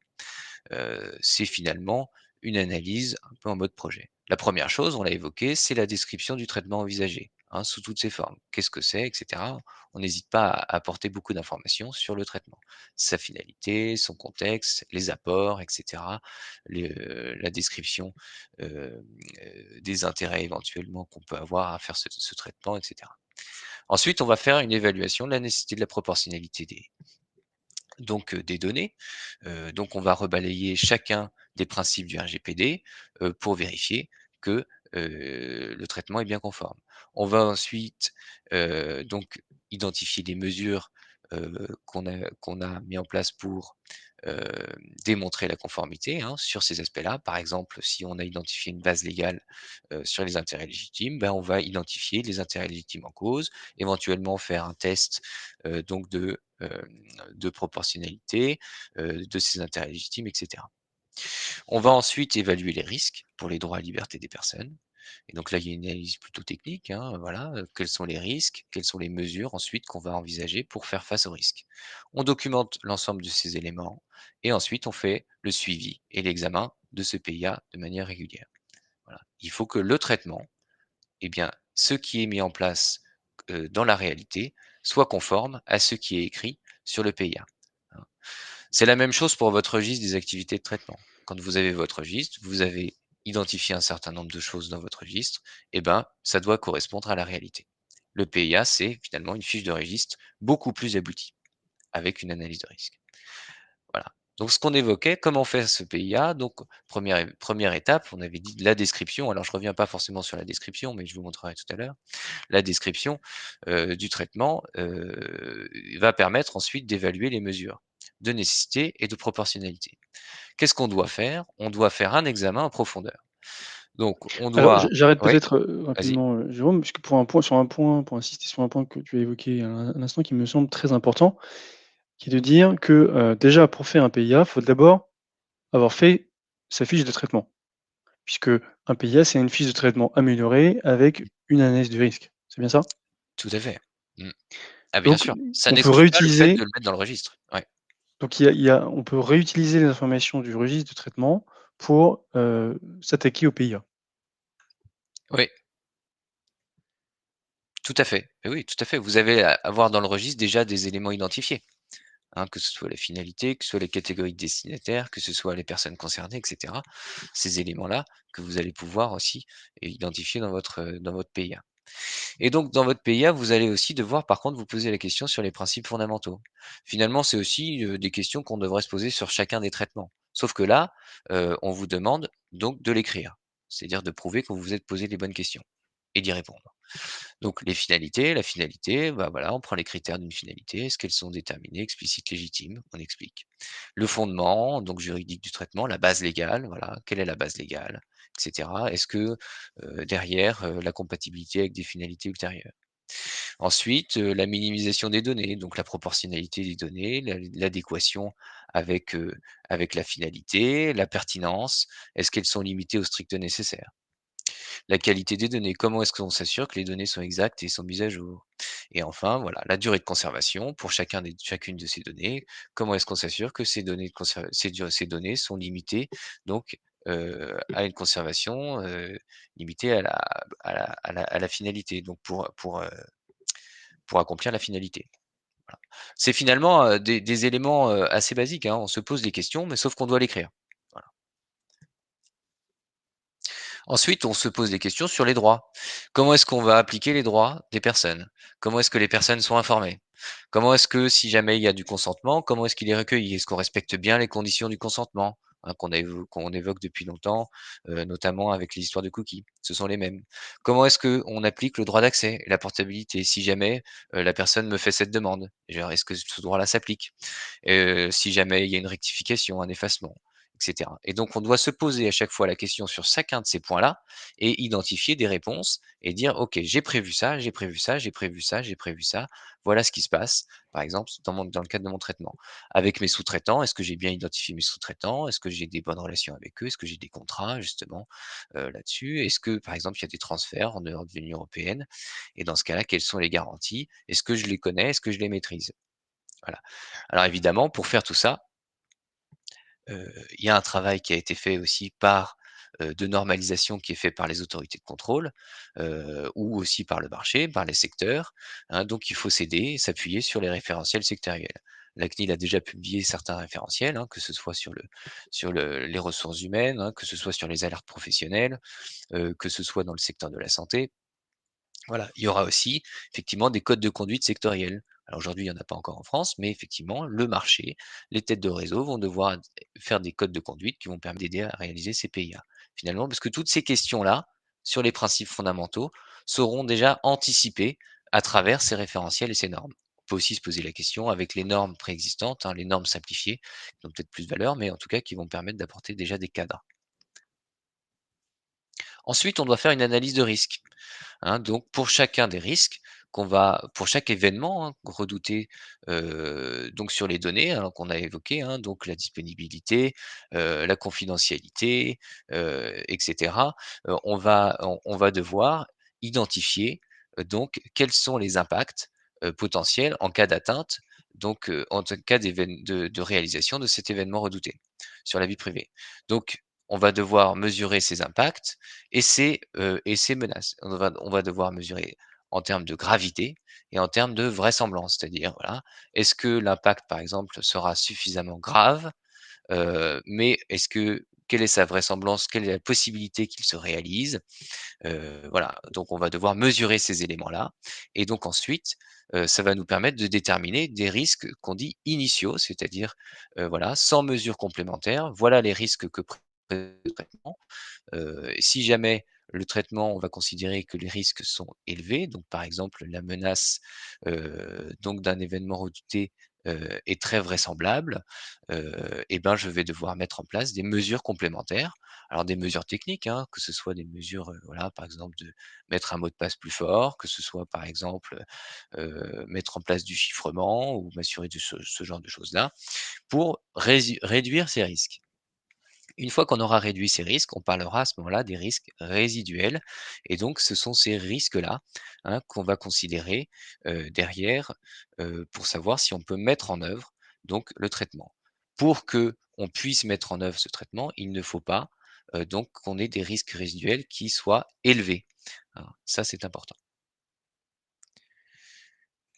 C'est finalement une analyse un peu en mode projet. La première chose, on l'a évoqué, c'est la description du traitement envisagé, hein, sous toutes ses formes. Qu'est-ce que c'est, et cetera. On n'hésite pas à apporter beaucoup d'informations sur le traitement, sa finalité, son contexte, les apports, et cetera, la description, des intérêts éventuellement qu'on peut avoir à faire ce traitement, et cetera. Ensuite, on va faire une évaluation de la nécessité de la proportionnalité des données. Donc on va rebalayer chacun des principes du RGPD, pour vérifier que, le traitement est bien conforme. On va ensuite, donc identifier les mesures, qu'on a mis en place pour, heu, démontrer la conformité, hein, sur ces aspects-là. Par exemple, si on a identifié une base légale, sur les intérêts légitimes, ben, on va identifier les intérêts légitimes en cause, éventuellement faire un test, donc de proportionnalité, de ces intérêts légitimes, et cetera. On va ensuite évaluer les risques pour les droits et libertés des personnes. Et donc là, il y a une analyse plutôt technique, hein, voilà, quels sont les risques, quelles sont les mesures ensuite qu'on va envisager pour faire face aux risques. On documente l'ensemble de ces éléments et ensuite on fait le suivi et l'examen de ce PIA de manière régulière. Voilà. Il faut que le traitement, eh bien, ce qui est mis en place, dans la réalité soit conforme à ce qui est écrit sur le PIA, hein. C'est la même chose pour votre registre des activités de traitement. Quand vous avez votre registre, vous avez identifié un certain nombre de choses dans votre registre, et ben, ça doit correspondre à la réalité. Le PIA, c'est finalement une fiche de registre beaucoup plus aboutie, avec une analyse de risque. Voilà. Donc ce qu'on évoquait, comment faire ce PIA? Donc première étape, on avait dit la description. Alors je reviens pas forcément sur la description, mais je vous montrerai tout à l'heure. La description, du traitement, va permettre ensuite d'évaluer les mesures de nécessité et de proportionnalité. Qu'est-ce qu'on doit faire? On doit faire un examen en profondeur. Donc on Alors doit j'arrête oui, peut-être, vas-y. rapidement, Jérôme, puisque pour insister sur un point que tu as évoqué à l'instant qui me semble très important, qui est de dire que, déjà pour faire un PIA, il faut d'abord avoir fait sa fiche de traitement. Puisque un PIA, c'est une fiche de traitement améliorée avec une analyse du risque. C'est bien ça? Tout à fait. Mmh. Ah bien Donc sûr, ça on peut n'exclut pas le fait de réutiliser le mettre dans le registre. Ouais. donc on peut réutiliser les informations du registre de traitement pour, s'attaquer au PIA. Oui, tout à fait. Oui, tout à fait. Vous avez à avoir dans le registre déjà des éléments identifiés. Hein, que ce soit la finalité, que ce soit les catégories de destinataires, que ce soit les personnes concernées, et cetera. Ces éléments-là que vous allez pouvoir aussi identifier dans votre PIA. Et donc dans votre PIA, vous allez aussi devoir par contre vous poser la question sur les principes fondamentaux. Finalement, c'est aussi, des questions qu'on devrait se poser sur chacun des traitements. Sauf que là, on vous demande donc de l'écrire. C'est-à-dire de prouver que vous vous êtes posé les bonnes questions et d'y répondre. Donc les finalités, la finalité, bah, voilà, on prend les critères d'une finalité. Est-ce qu'elles sont déterminées, explicites, légitimes? On explique. Le fondement, donc juridique du traitement, la base légale, voilà, quelle est la base légale, et cetera. Est-ce que, derrière, la compatibilité avec des finalités ultérieures? Ensuite, la minimisation des données, donc la proportionnalité des données, l'adéquation avec, avec la finalité, la pertinence, est-ce qu'elles sont limitées au strict nécessaire? La qualité des données, comment est-ce qu'on s'assure que les données sont exactes et sont mises à jour? Et enfin, voilà, la durée de conservation pour chacune de ces données. Comment est-ce qu'on s'assure que ces données de conserv ces données sont limitées donc, à une conservation, limitée à la finalité, donc pour accomplir la finalité. Voilà. C'est finalement, des éléments, assez basiques, hein. On se pose des questions, mais sauf qu'on doit l'écrire. Voilà. Ensuite, on se pose des questions sur les droits. Comment est-ce qu'on va appliquer les droits des personnes? Comment est-ce que les personnes sont informées? Comment est-ce que si jamais il y a du consentement, comment est-ce qu'il est recueilli? Est-ce qu'on respecte bien les conditions du consentement? Hein, qu'on évoque depuis longtemps, notamment avec les histoires de cookies. Ce sont les mêmes. Comment est-ce qu'on applique le droit d'accès et la portabilité? Si jamais, la personne me fait cette demande, genre, est-ce que ce droit-là s'applique? Si jamais il y a une rectification, un effacement, et cetera. Et donc on doit se poser à chaque fois la question sur chacun de ces points-là et identifier des réponses et dire: «OK, j'ai prévu ça, j'ai prévu ça, j'ai prévu ça, j'ai prévu ça. Voilà ce qui se passe». Par exemple, dans le cadre de mon traitement. Avec mes sous-traitants, est-ce que j'ai bien identifié mes sous-traitants? Est-ce que j'ai des bonnes relations avec eux? Est-ce que j'ai des contrats justement, là-dessus? Est-ce que, par exemple, il y a des transferts en dehors de l'Union européenne? Et dans ce cas-là, quelles sont les garanties? Est-ce que je les connais? Est-ce que je les maîtrise? Voilà. Alors évidemment, pour faire tout ça, il y a un travail qui a été fait aussi de normalisation qui est fait par les autorités de contrôle, ou aussi par le marché, par les secteurs, hein. Donc il faut s'aider, s'appuyer sur les référentiels sectoriels. La CNIL a déjà publié certains référentiels, hein, que ce soit sur les ressources humaines, hein, que ce soit sur les alertes professionnelles, que ce soit dans le secteur de la santé. Voilà, il y aura aussi effectivement des codes de conduite sectoriels. Alors aujourd'hui, il n'y en a pas encore en France, mais effectivement, le marché, les têtes de réseau vont devoir faire des codes de conduite qui vont permettre d'aider à réaliser ces PIA. Finalement, parce que toutes ces questions-là, sur les principes fondamentaux, seront déjà anticipées à travers ces référentiels et ces normes. On peut aussi se poser la question avec les normes préexistantes, hein, les normes simplifiées, qui ont peut-être plus de valeur, mais en tout cas qui vont permettre d'apporter déjà des cadres. Ensuite, on doit faire une analyse de risque. Hein, donc pour chacun des risques pour chaque événement, hein, redouté, donc sur les données, hein, qu'on a évoquées, hein, donc la disponibilité, la confidentialité, et cetera. On va devoir identifier, donc quels sont les impacts, potentiels en cas d'atteinte, donc en cas de réalisation de cet événement redouté sur la vie privée. Donc on va devoir mesurer ces impacts et ces menaces. On va devoir mesurer en termes de gravité et en termes de vraisemblance. C'est-à-dire, voilà, est-ce que l'impact, par exemple, sera suffisamment grave? Mais quelle est sa vraisemblance? Quelle est la possibilité qu'il se réalise? Voilà, donc on va devoir mesurer ces éléments-là et donc ensuite, ça va nous permettre de déterminer des risques qu'on dit initiaux, c'est-à-dire, voilà, sans mesure complémentaire, voilà les risques que présente le traitement. Si jamais le traitement, on va considérer que les risques sont élevés, donc par exemple la menace, donc d'un événement redouté, est très vraisemblable, et ben, je vais devoir mettre en place des mesures complémentaires. Alors des mesures techniques, hein, que ce soit des mesures, voilà, par exemple de mettre un mot de passe plus fort, que ce soit par exemple, mettre en place du chiffrement ou m'assurer de ce genre de choses-là, pour réduire ces risques. Une fois qu'on aura réduit ces risques, on parlera à ce moment-là des risques résiduels. Et donc, ce sont ces risques-là, hein, qu'on va considérer derrière pour savoir si on peut mettre en œuvre donc le traitement. Pour que on puisse mettre en œuvre ce traitement, il ne faut pas donc qu'on ait des risques résiduels qui soient élevés. Hein, ça, c'est important.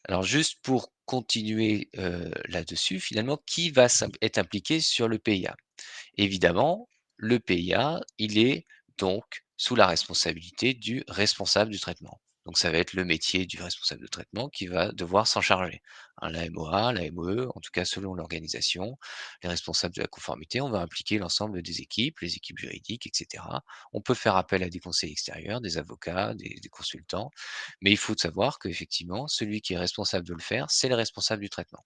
Alors, juste pour continuer là-dessus, finalement, qui va être impliqué sur le PIA? Évidemment, le PIA, il est donc sous la responsabilité du responsable du traitement. Donc ça va être le métier du responsable de traitement qui va devoir s'en charger. Hein, l'AMOA, l'AMOE, en tout cas selon l'organisation, les responsables de la conformité, on va impliquer l'ensemble des équipes, les équipes juridiques, etc. On peut faire appel à des conseils extérieurs, des avocats, des consultants, mais il faut savoir qu'effectivement, celui qui est responsable de le faire, c'est le responsable du traitement.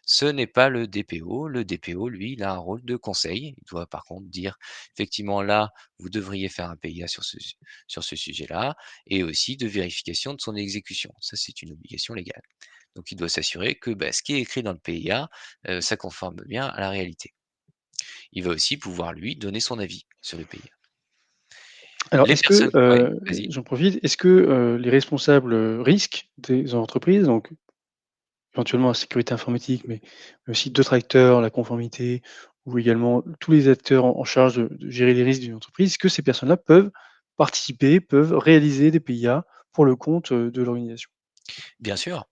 Ce n'est pas le DPO. Le DPO, lui, il a un rôle de conseil. Il doit par contre dire, effectivement, là, vous devriez faire un PIA sur ce sujet-là, et aussi de vérification de son exécution. Ça, c'est une obligation légale. Donc, il doit s'assurer que bah, ce qui est écrit dans le PIA, ça conforme bien à la réalité. Il va aussi pouvoir, lui, donner son avis sur le PIA. Alors Les est-ce que, personnes ouais, vas-y. j'en profite, est-ce que, les responsables, risques des entreprises, donc éventuellement la sécurité informatique, mais aussi d'autres acteurs, la conformité ou également tous les acteurs en charge de gérer les risques d'une entreprise, est-ce que ces personnes-là peuvent participer, peuvent réaliser des PIA pour le compte, de l'organisation? Bien sûr,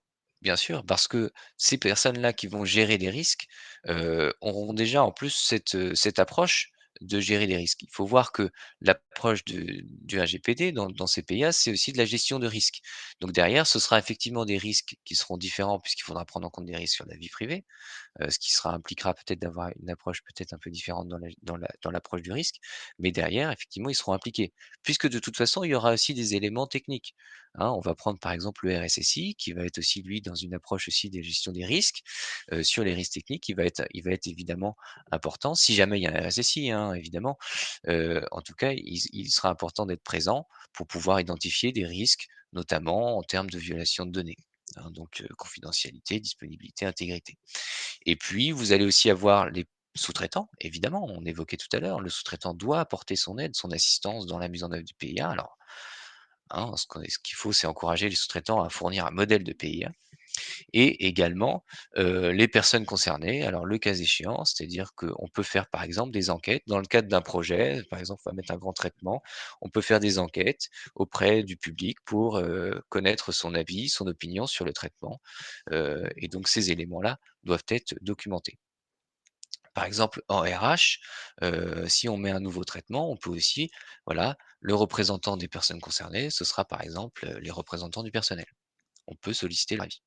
parce que ces personnes-là qui vont gérer les risques, auront déjà en plus cette approche de gérer les risques. Il faut voir que l'approche du RGPD dans ces PIA, c'est aussi de la gestion de risques. Donc derrière, ce sera effectivement des risques qui seront différents puisqu'il faudra prendre en compte des risques sur la vie privée, ce qui sera impliquera peut-être d'avoir une approche peut-être un peu différente dans l'approche du risque. Mais derrière, effectivement, ils seront impliqués. Puisque de toute façon, il y aura aussi des éléments techniques, hein. On va prendre par exemple le RSSI qui va être aussi lui dans une approche aussi des gestion des risques, sur les risques techniques, il va être évidemment important si jamais il y a un RSSI, hein, évidemment. En tout cas, il sera important d'être présent pour pouvoir identifier des risques, notamment en termes de violation de données, hein, donc confidentialité, disponibilité, intégrité. Et puis, vous allez aussi avoir les sous-traitants, évidemment, on évoquait tout à l'heure, le sous-traitant doit apporter son aide, son assistance dans la mise en œuvre du PIA. Alors, hein, ce qu'il faut, c'est encourager les sous-traitants à fournir un modèle de PIA et également, les personnes concernées. Alors le cas échéant, c'est-à-dire qu'on peut faire, par exemple, des enquêtes dans le cadre d'un projet. Par exemple, on va mettre un grand traitement, on peut faire des enquêtes auprès du public pour, connaître son avis, son opinion sur le traitement, et donc ces éléments-là doivent être documentés. Par exemple, en RH, si on met un nouveau traitement, on peut aussi, voilà, le représentant des personnes concernées, ce sera par exemple, les représentants du personnel. On peut solliciter leur avis.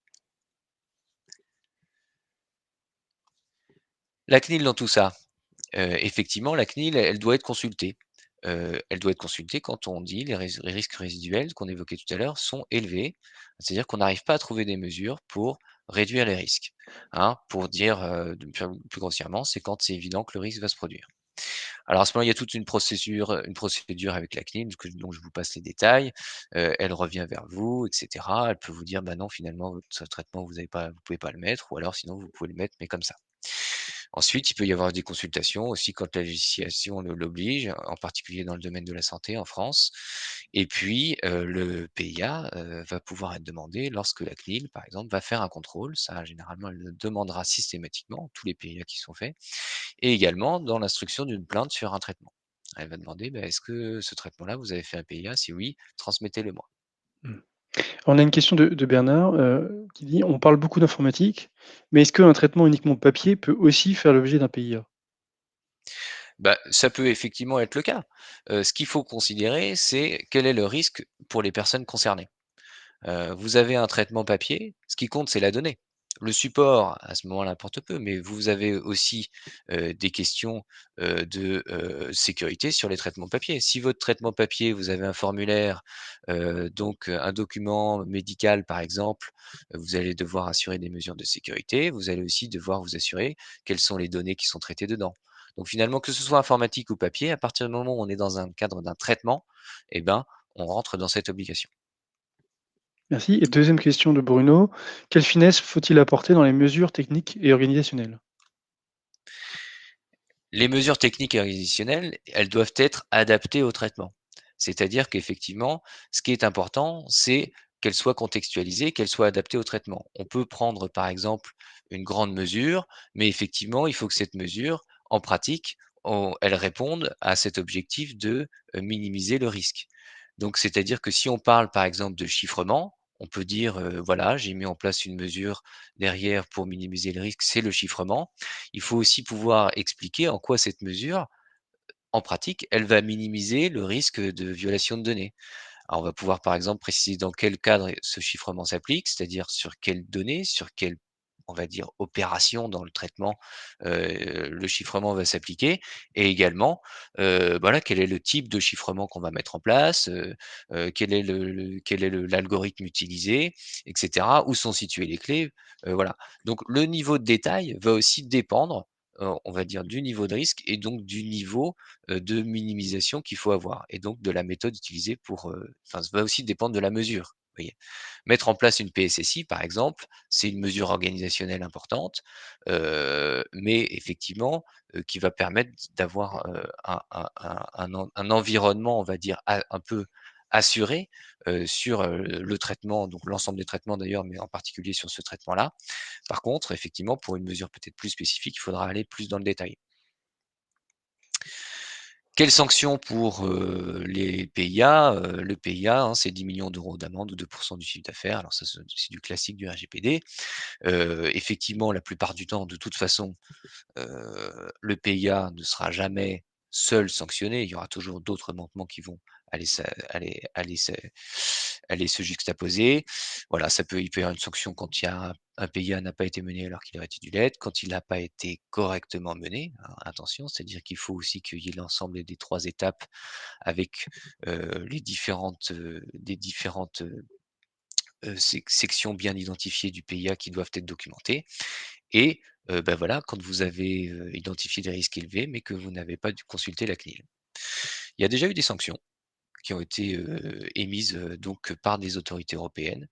La CNIL dans tout ça, effectivement, la CNIL, elle doit être consultée. Elle doit être consultée quand on dit les risques résiduels qu'on évoquait tout à l'heure sont élevés. C'est-à-dire qu'on n'arrive pas à trouver des mesures pour réduire les risques, hein. Pour dire, de plus grossièrement, c'est quand c'est évident que le risque va se produire. Alors à ce moment, il y a toute une procédure avec la CNIL dont je vous passe les détails. Elle revient vers vous et cetera. Elle peut vous dire: «Bah non, finalement, votre traitement, vous pouvez pas le mettre» ou alors sinon vous pouvez le mettre, mais comme ça. Ensuite, il peut y avoir des consultations aussi quand la législation l'oblige, en particulier dans le domaine de la santé en France. Et puis, le PIA, va pouvoir être demandé lorsque la CNIL, par exemple, va faire un contrôle. Ça, généralement, elle le demandera systématiquement, tous les PIA qui sont faits et également dans l'instruction d'une plainte sur un traitement. Elle va demander: «Bah, est-ce que ce traitement-là, vous avez fait un PIA? Si oui, transmettez-le-moi». Mmh. On a une question de Bernard, qui dit: «On parle beaucoup d'informatique, mais est-ce qu'un traitement uniquement papier peut aussi faire l'objet d'un PIA?» Bah, ça peut effectivement être le cas. Ce qu'il faut considérer, c'est quel est le risque pour les personnes concernées. Vous avez un traitement papier, ce qui compte, c'est la donnée. Le support, à ce moment-là, importe peu, mais vous avez aussi, des questions, de, sécurité sur les traitements papier. Si votre traitement papier, vous avez un formulaire, donc un document médical, par exemple, vous allez devoir assurer des mesures de sécurité. Vous allez aussi devoir vous assurer quelles sont les données qui sont traitées dedans. Donc finalement, que ce soit informatique ou papier, à partir du moment où on est dans un cadre d'un traitement, eh ben, on rentre dans cette obligation. Merci, et deuxième question de Bruno: «Quelle finesse faut-il apporter dans les mesures techniques et organisationnelles?» Les mesures techniques et organisationnelles, elles doivent être adaptées au traitement. C'est-à-dire qu'effectivement, ce qui est important, c'est qu'elles soient contextualisées, qu'elles soient adaptées au traitement. On peut prendre par exemple une grande mesure, mais effectivement, il faut que cette mesure, en pratique, elle réponde à cet objectif de minimiser le risque. Donc, c'est-à-dire que si on parle par exemple de chiffrement, on peut dire, voilà, j'ai mis en place une mesure derrière pour minimiser le risque, c'est le chiffrement. Il faut aussi pouvoir expliquer en quoi cette mesure, en pratique, elle va minimiser le risque de violation de données. Alors, on va pouvoir, par exemple, préciser dans quel cadre ce chiffrement s'applique, c'est-à-dire sur quelles données, sur quelle, on va dire, opération dans le traitement, le chiffrement va s'appliquer et également, voilà, quel est le type de chiffrement qu'on va mettre en place, quel est l'algorithme utilisé et cetera. Où sont situées les clés? Voilà. Donc le niveau de détail va aussi dépendre, on va dire, du niveau de risque et donc du niveau, de minimisation qu'il faut avoir et donc de la méthode utilisée pour, enfin, ça va aussi dépendre de la mesure. voyez? Mettre en place une PSSI, par exemple, c'est une mesure organisationnelle importante, mais effectivement, qui va permettre d'avoir, un environnement, on va dire, un peu assuré, sur, le traitement, donc l'ensemble des traitements d'ailleurs, mais en particulier sur ce traitement-là. Par contre, effectivement, pour une mesure peut-être plus spécifique, il faudra aller plus dans le détail. Quelles sanctions pour, les PIA? Le PIA, hein, c'est 10 millions d'euros d'amende ou 2 du chiffre d'affaires. Alors ça, c'est du classique du RGPD. Effectivement, la plupart du temps, de toute façon, le PIA ne sera jamais seul sanctionné. Il y aura toujours d'autres manquements qui vont aller s'a aller aller se aller se juxtaposer. Voilà, il peut y avoir une sanction quand il y a un PIA n'a pas été mené alors qu'il aurait dû l'être, quand il n'a pas été correctement mené, hein, attention, c'est-à-dire qu'il faut aussi qu'il y ait l'ensemble des 3 étapes avec, les différentes, sections bien identifiées du PIA qui doivent être documentées et bah, voilà, quand vous avez, identifié des risques élevés, mais que vous n'avez pas dû consulter la CNIL. Il y a déjà eu des sanctions qui ont été, émises, donc par des autorités européennes,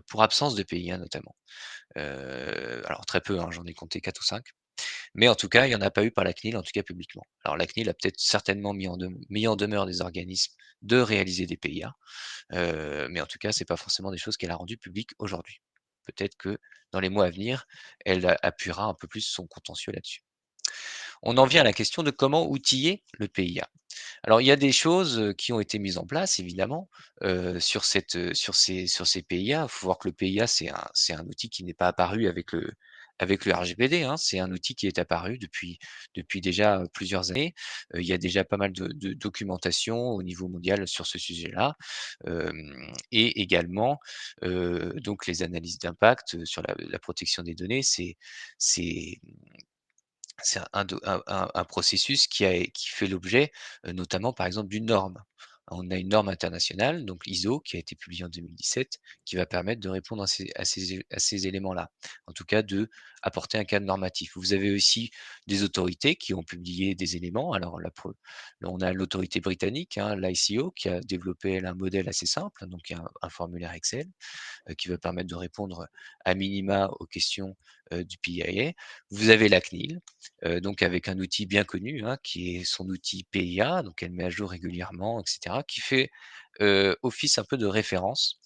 pour absence de PIA notamment. Alors très peu, hein, j'en ai compté 4 ou 5, mais en tout cas, il y en a pas eu par la CNIL, en tout cas publiquement. Alors la CNIL a peut-être certainement mis en demeure des organismes de réaliser des PIA, mais en tout cas, c'est pas forcément des choses qu'elle a rendues publiques aujourd'hui. Peut-être que dans les mois à venir, elle appuiera un peu plus son contentieux là-dessus. On en vient à la question de comment outiller le PIA. Alors il y a des choses, qui ont été mises en place évidemment, sur ces PIA. Il faut voir que le PIA c'est un outil qui n'est pas apparu avec le RGPD, hein. C'est un outil qui est apparu depuis déjà, plusieurs années. Il y a déjà pas mal de documentation au niveau mondial sur ce sujet-là, et également, donc les analyses d'impact, sur la protection des données, c'est c'est un processus qui fait l'objet, notamment, par exemple, d'une norme. On a une norme internationale, donc l'ISO, qui a été publiée en 2017, qui va permettre de répondre à ces éléments-là. En tout cas, de apporter un cadre normatif. Vous avez aussi des autorités qui ont publié des éléments. Alors là, on a l'autorité britannique, hein, l'ICO, qui a développé, elle, un modèle assez simple, donc un formulaire Excel, qui va permettre de répondre à minima aux questions, du PIA. Vous avez la CNIL, donc avec un outil bien connu, hein, qui est son outil PIA, donc elle met à jour régulièrement, et cetera, qui fait, office un peu de référence,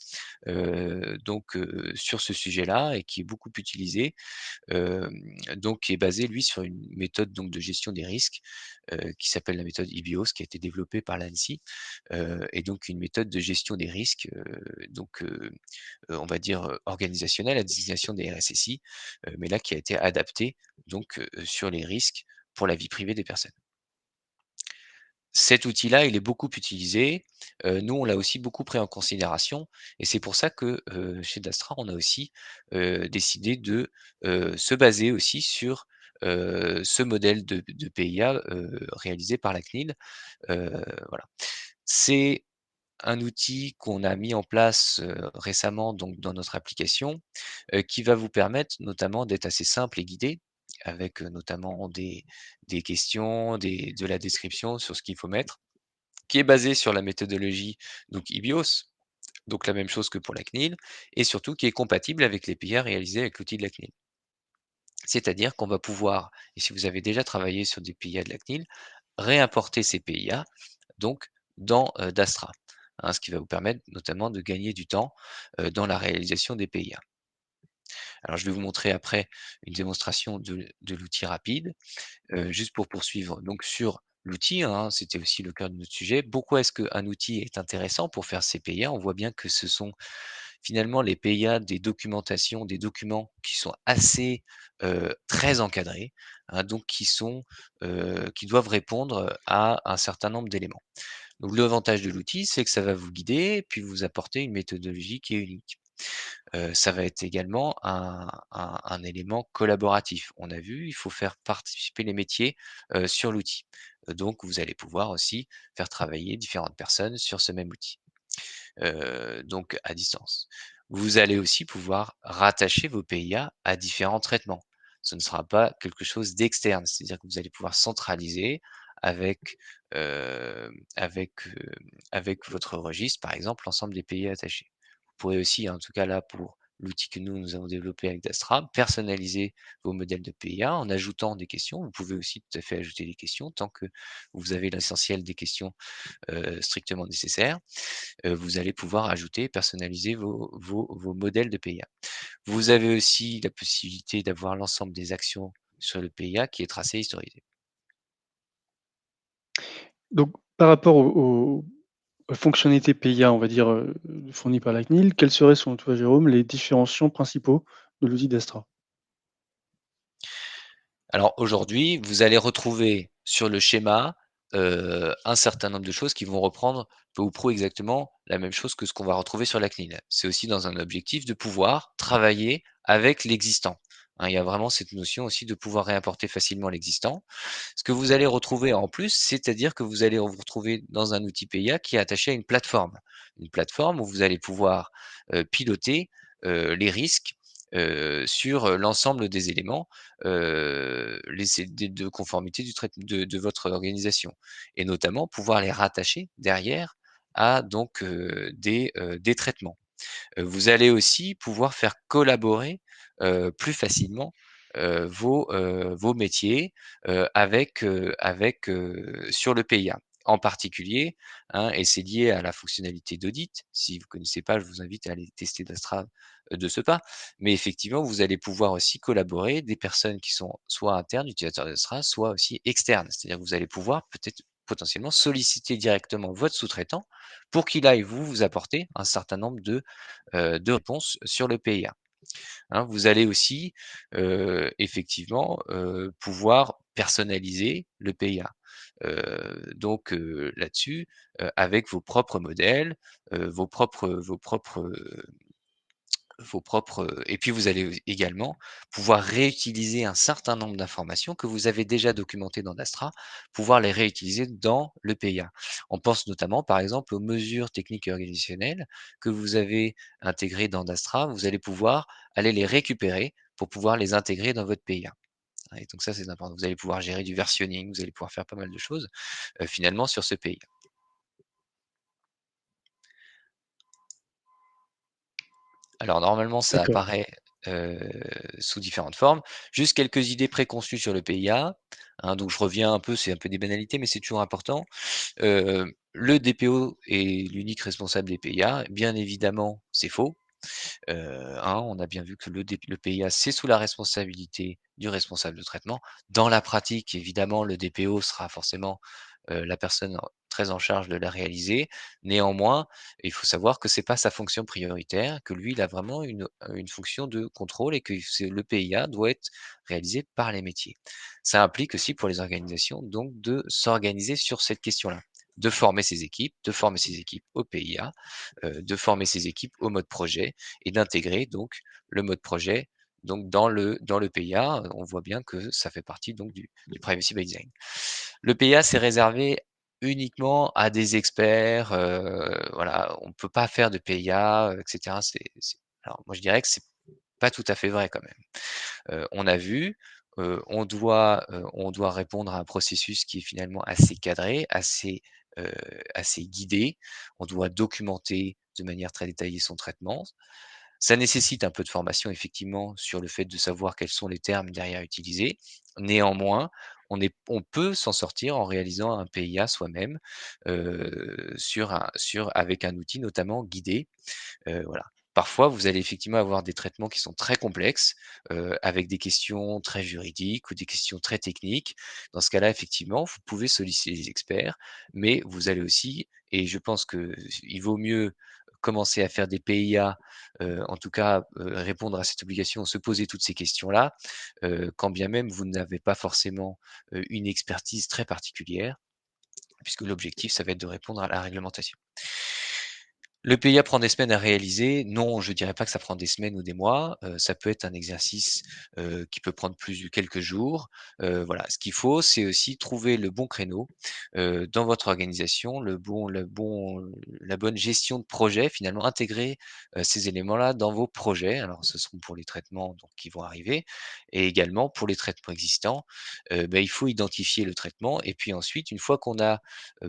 sur ce sujet-là et qui est beaucoup utilisé, donc qui est basé lui sur une méthode donc de gestion des risques, qui s'appelle la méthode IBIOS, qui a été développée par l'ANSSI, et donc une méthode de gestion des risques, on va dire, organisationnelle à destination des RSSI, mais là qui a été adaptée donc, sur les risques pour la vie privée des personnes. Cet outil-là, il est beaucoup utilisé. Nous, on l'a aussi beaucoup pris en considération et c'est pour ça que, chez Dastra, on a aussi, décidé de, se baser aussi sur, ce modèle de PIA, réalisé par la CNIL. Voilà. C'est un outil qu'on a mis en place, récemment donc dans notre application, qui va vous permettre notamment d'être assez simple et guidé avec, notamment des questions, de la description sur ce qu'il faut mettre, qui est basé sur la méthodologie donc IBIOS, donc la même chose que pour la CNIL et surtout qui est compatible avec les PIA réalisés avec l'outil de la CNIL. C'est-à-dire qu'on va pouvoir, et si vous avez déjà travaillé sur des PIA de la CNIL, réimporter ces PIA donc dans, Dastra, hein, ce qui va vous permettre notamment de gagner du temps, dans la réalisation des PIA. Alors je vais vous montrer après une démonstration de l'outil rapide. Juste pour poursuivre donc sur l'outil, hein, c'était aussi le cœur de notre sujet. Pourquoi est-ce qu'un outil est intéressant pour faire ces PIA? On voit bien que ce sont finalement les PIA des documentations, des documents qui sont assez, très encadrés, hein, donc qui doivent répondre à un certain nombre d'éléments. Donc l'avantage de l'outil, c'est que ça va vous guider, puis vous apporter une méthodologie qui est unique. Ça va être également un élément collaboratif. On a vu, il faut faire participer les métiers, sur l'outil. Donc vous allez pouvoir aussi faire travailler différentes personnes sur ce même outil, donc à distance. Vous allez aussi pouvoir rattacher vos PIA à différents traitements. Ce ne sera pas quelque chose d'externe, c'est-à-dire que vous allez pouvoir centraliser avec, heu, avec, heu, avec votre registre, par exemple, l'ensemble des PIA attachés. pourrez aussi, en tout cas là pour l'outil que nous avons développé avec Dastra, personnaliser vos modèles de PIA en ajoutant des questions. Vous pouvez aussi tout à fait ajouter des questions tant que vous avez l'essentiel des questions strictement nécessaires. Vous allez pouvoir ajouter, personnaliser vos modèles de PIA. Vous avez aussi la possibilité d'avoir l'ensemble des actions sur le PIA qui est tracé, historisé. Donc par rapport aux fonctionnalités PIA, on va dire, fournies par la CNIL, quels seraient selon toi, Jérôme, les différenciants principaux de l'outil d'Astra? Alors aujourd'hui, vous allez retrouver sur le schéma, un certain nombre de choses qui vont reprendre peu ou prou exactement la même chose que ce qu'on va retrouver sur la CNIL. C'est aussi dans un objectif de pouvoir travailler avec l'existant, hein. Il y a vraiment cette notion aussi de pouvoir réimporter facilement l'existant. Ce que vous allez retrouver en plus, c'est-à-dire que vous allez vous retrouver dans un outil PIA qui est attaché à une plateforme. Une plateforme où vous allez pouvoir, piloter, les risques, sur, l'ensemble des éléments, les de conformité du traite de votre organisation et notamment pouvoir les rattacher derrière à donc, des traitements. Vous allez aussi pouvoir faire collaborer, plus facilement, vos métiers, sur le PIA. En particulier, hein, et c'est lié à la fonctionnalité d'audit. Si vous ne connaissez pas, je vous invite à aller tester Dastra, de ce pas. Mais effectivement, vous allez pouvoir aussi collaborer des personnes qui sont soit internes, utilisateurs d'Astra, soit aussi externes. C'est-à-dire que vous allez pouvoir peut-être potentiellement solliciter directement votre sous-traitant pour qu'il aille vous apporter un certain nombre de réponses sur le PIA, hein. Vous allez aussi, effectivement, pouvoir personnaliser le PIA. Donc là-dessus, avec vos propres modèles, vos propres et puis vous allez également pouvoir réutiliser un certain nombre d'informations que vous avez déjà documentées dans Dastra, pouvoir les réutiliser dans le PIA. On pense notamment, par exemple, aux mesures techniques et organisationnelles que vous avez intégrées dans Dastra. Vous allez pouvoir aller les récupérer pour pouvoir les intégrer dans votre PIA. Et donc ça, c'est important. Vous allez pouvoir gérer du versionning, vous allez pouvoir faire pas mal de choses, finalement sur ce PIA. Alors normalement, ça D'accord. apparaît, heu, sous différentes formes. Juste quelques idées préconçues sur le PIA, hein, donc je reviens un peu, c'est un peu des banalités, mais c'est toujours important. Le DPO est l'unique responsable des PIA. Bien évidemment, c'est faux. Hein, on a bien vu que le PIA, c'est sous la responsabilité du responsable de traitement. Dans la pratique, évidemment, le DPO sera forcément, la personne très en charge de la réaliser. Néanmoins, il faut savoir que c'est pas sa fonction prioritaire, que lui, il a vraiment une fonction de contrôle et que c'est le PIA doit être réalisé par les métiers. Ça implique aussi pour les organisations, donc, de s'organiser sur cette question-là, de former ses équipes au PIA, de former ses équipes au mode projet et d'intégrer donc le mode projet donc dans le PIA. On voit bien que ça fait partie donc du privacy by design. Le PIA, c'est réservé uniquement à des experts, voilà, on ne peut pas faire de PIA, et cetera. Alors moi je dirais que c'est pas tout à fait vrai quand même. On a vu, on doit répondre à un processus qui est finalement assez cadré, heu, assez guidé. On doit documenter de manière très détaillée son traitement. Ça nécessite un peu de formation effectivement sur le fait de savoir quels sont les termes derrière utilisés. Néanmoins, on peut s'en sortir en réalisant un PIA soi-même, avec un outil notamment guidé. Voilà. Parfois, vous allez effectivement avoir des traitements qui sont très complexes, avec des questions très juridiques ou des questions très techniques. Dans ce cas-là, effectivement, vous pouvez solliciter des experts, mais vous allez aussi, et je pense que il vaut mieux commencer à faire des PIA, en tout cas, répondre à cette obligation, se poser toutes ces questions-là, quand bien même vous n'avez pas forcément, une expertise très particulière, puisque l'objectif, ça va être de répondre à la réglementation. Le PIA prend des semaines à réaliser? Non, je dirais pas que ça prend des semaines ou des mois, ça peut être un exercice, qui peut prendre plus de quelques jours. Voilà, ce qu'il faut, c'est aussi trouver le bon créneau, dans votre organisation, la bonne gestion de projet, finalement intégrer, ces éléments-là dans vos projets. Alors ce seront pour les traitements donc qui vont arriver et également pour les traitements existants, il faut identifier le traitement et puis ensuite une fois qu'on a,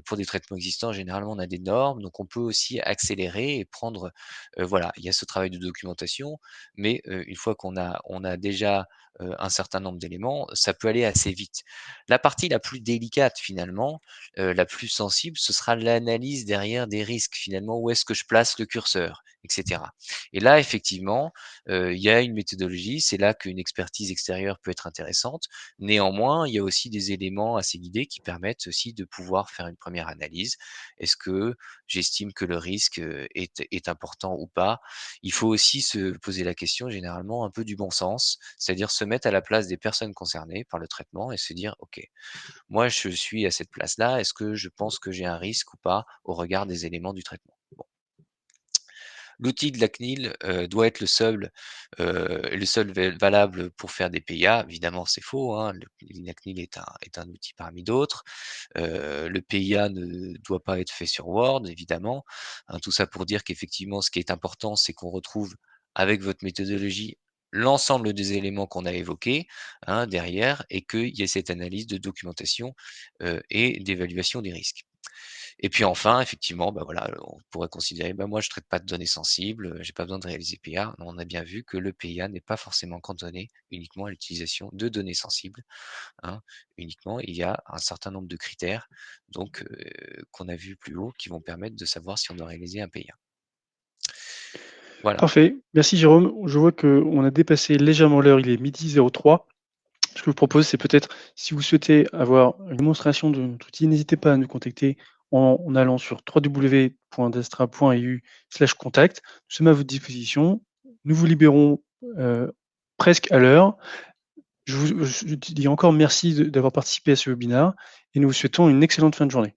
pour des traitements existants, généralement on a des normes, donc on peut aussi accélérer accélérer et prendre, voilà, il y a ce travail de documentation, mais une fois qu'on a déjà, un certain nombre d'éléments, ça peut aller assez vite. La partie la plus délicate finalement, la plus sensible, ce sera l'analyse derrière des risques finalement. Où est-ce que je place le curseur? Et cetera. Et là effectivement, il y a une méthodologie, c'est là qu'une expertise extérieure peut être intéressante. Néanmoins, il y a aussi des éléments assez guidés qui permettent aussi de pouvoir faire une première analyse. Est-ce que j'estime que le risque, est important ou pas? Il faut aussi se poser la question généralement un peu du bon sens, c'est-à-dire se mettre à la place des personnes concernées par le traitement et se dire: «OK, moi je suis à cette place-là, est-ce que je pense que j'ai un risque ou pas au regard des éléments du traitement?» Bon. L'outil de la CNIL, doit être le seul valable pour faire des PIA. Évidemment, c'est faux, hein, la CNIL est un outil parmi d'autres. Le PIA ne doit pas être fait sur Word, évidemment, hein. Tout ça pour dire qu'effectivement, ce qui est important, c'est qu'on retrouve avec votre méthodologie l'ensemble des éléments qu'on a évoqués, hein, derrière, et qu'il y ait cette analyse de documentation, et d'évaluation des risques. Et puis enfin, effectivement, bah, voilà, on pourrait considérer: «Bah, moi je traite pas de données sensibles, j'ai pas besoin de réaliser PIA». Non, on a bien vu que le PIA n'est pas forcément cantonné uniquement à l'utilisation de données sensibles, hein. Uniquement, il y a un certain nombre de critères, donc qu'on a vus plus haut, qui vont permettre de savoir si on doit réaliser un PIA. Voilà. Parfait. Merci Jérôme. Je vois qu'on a dépassé légèrement l'heure, il est 12:03. Ce que je vous propose, c'est peut-être, si vous souhaitez avoir une démonstration de notre outil, n'hésitez pas à nous contacter en allant sur www.destra.eu/contact. Nous sommes à votre disposition. Nous vous libérons presque à l'heure. Je dis encore merci d'avoir participé à ce webinaire et nous vous souhaitons une excellente fin de journée.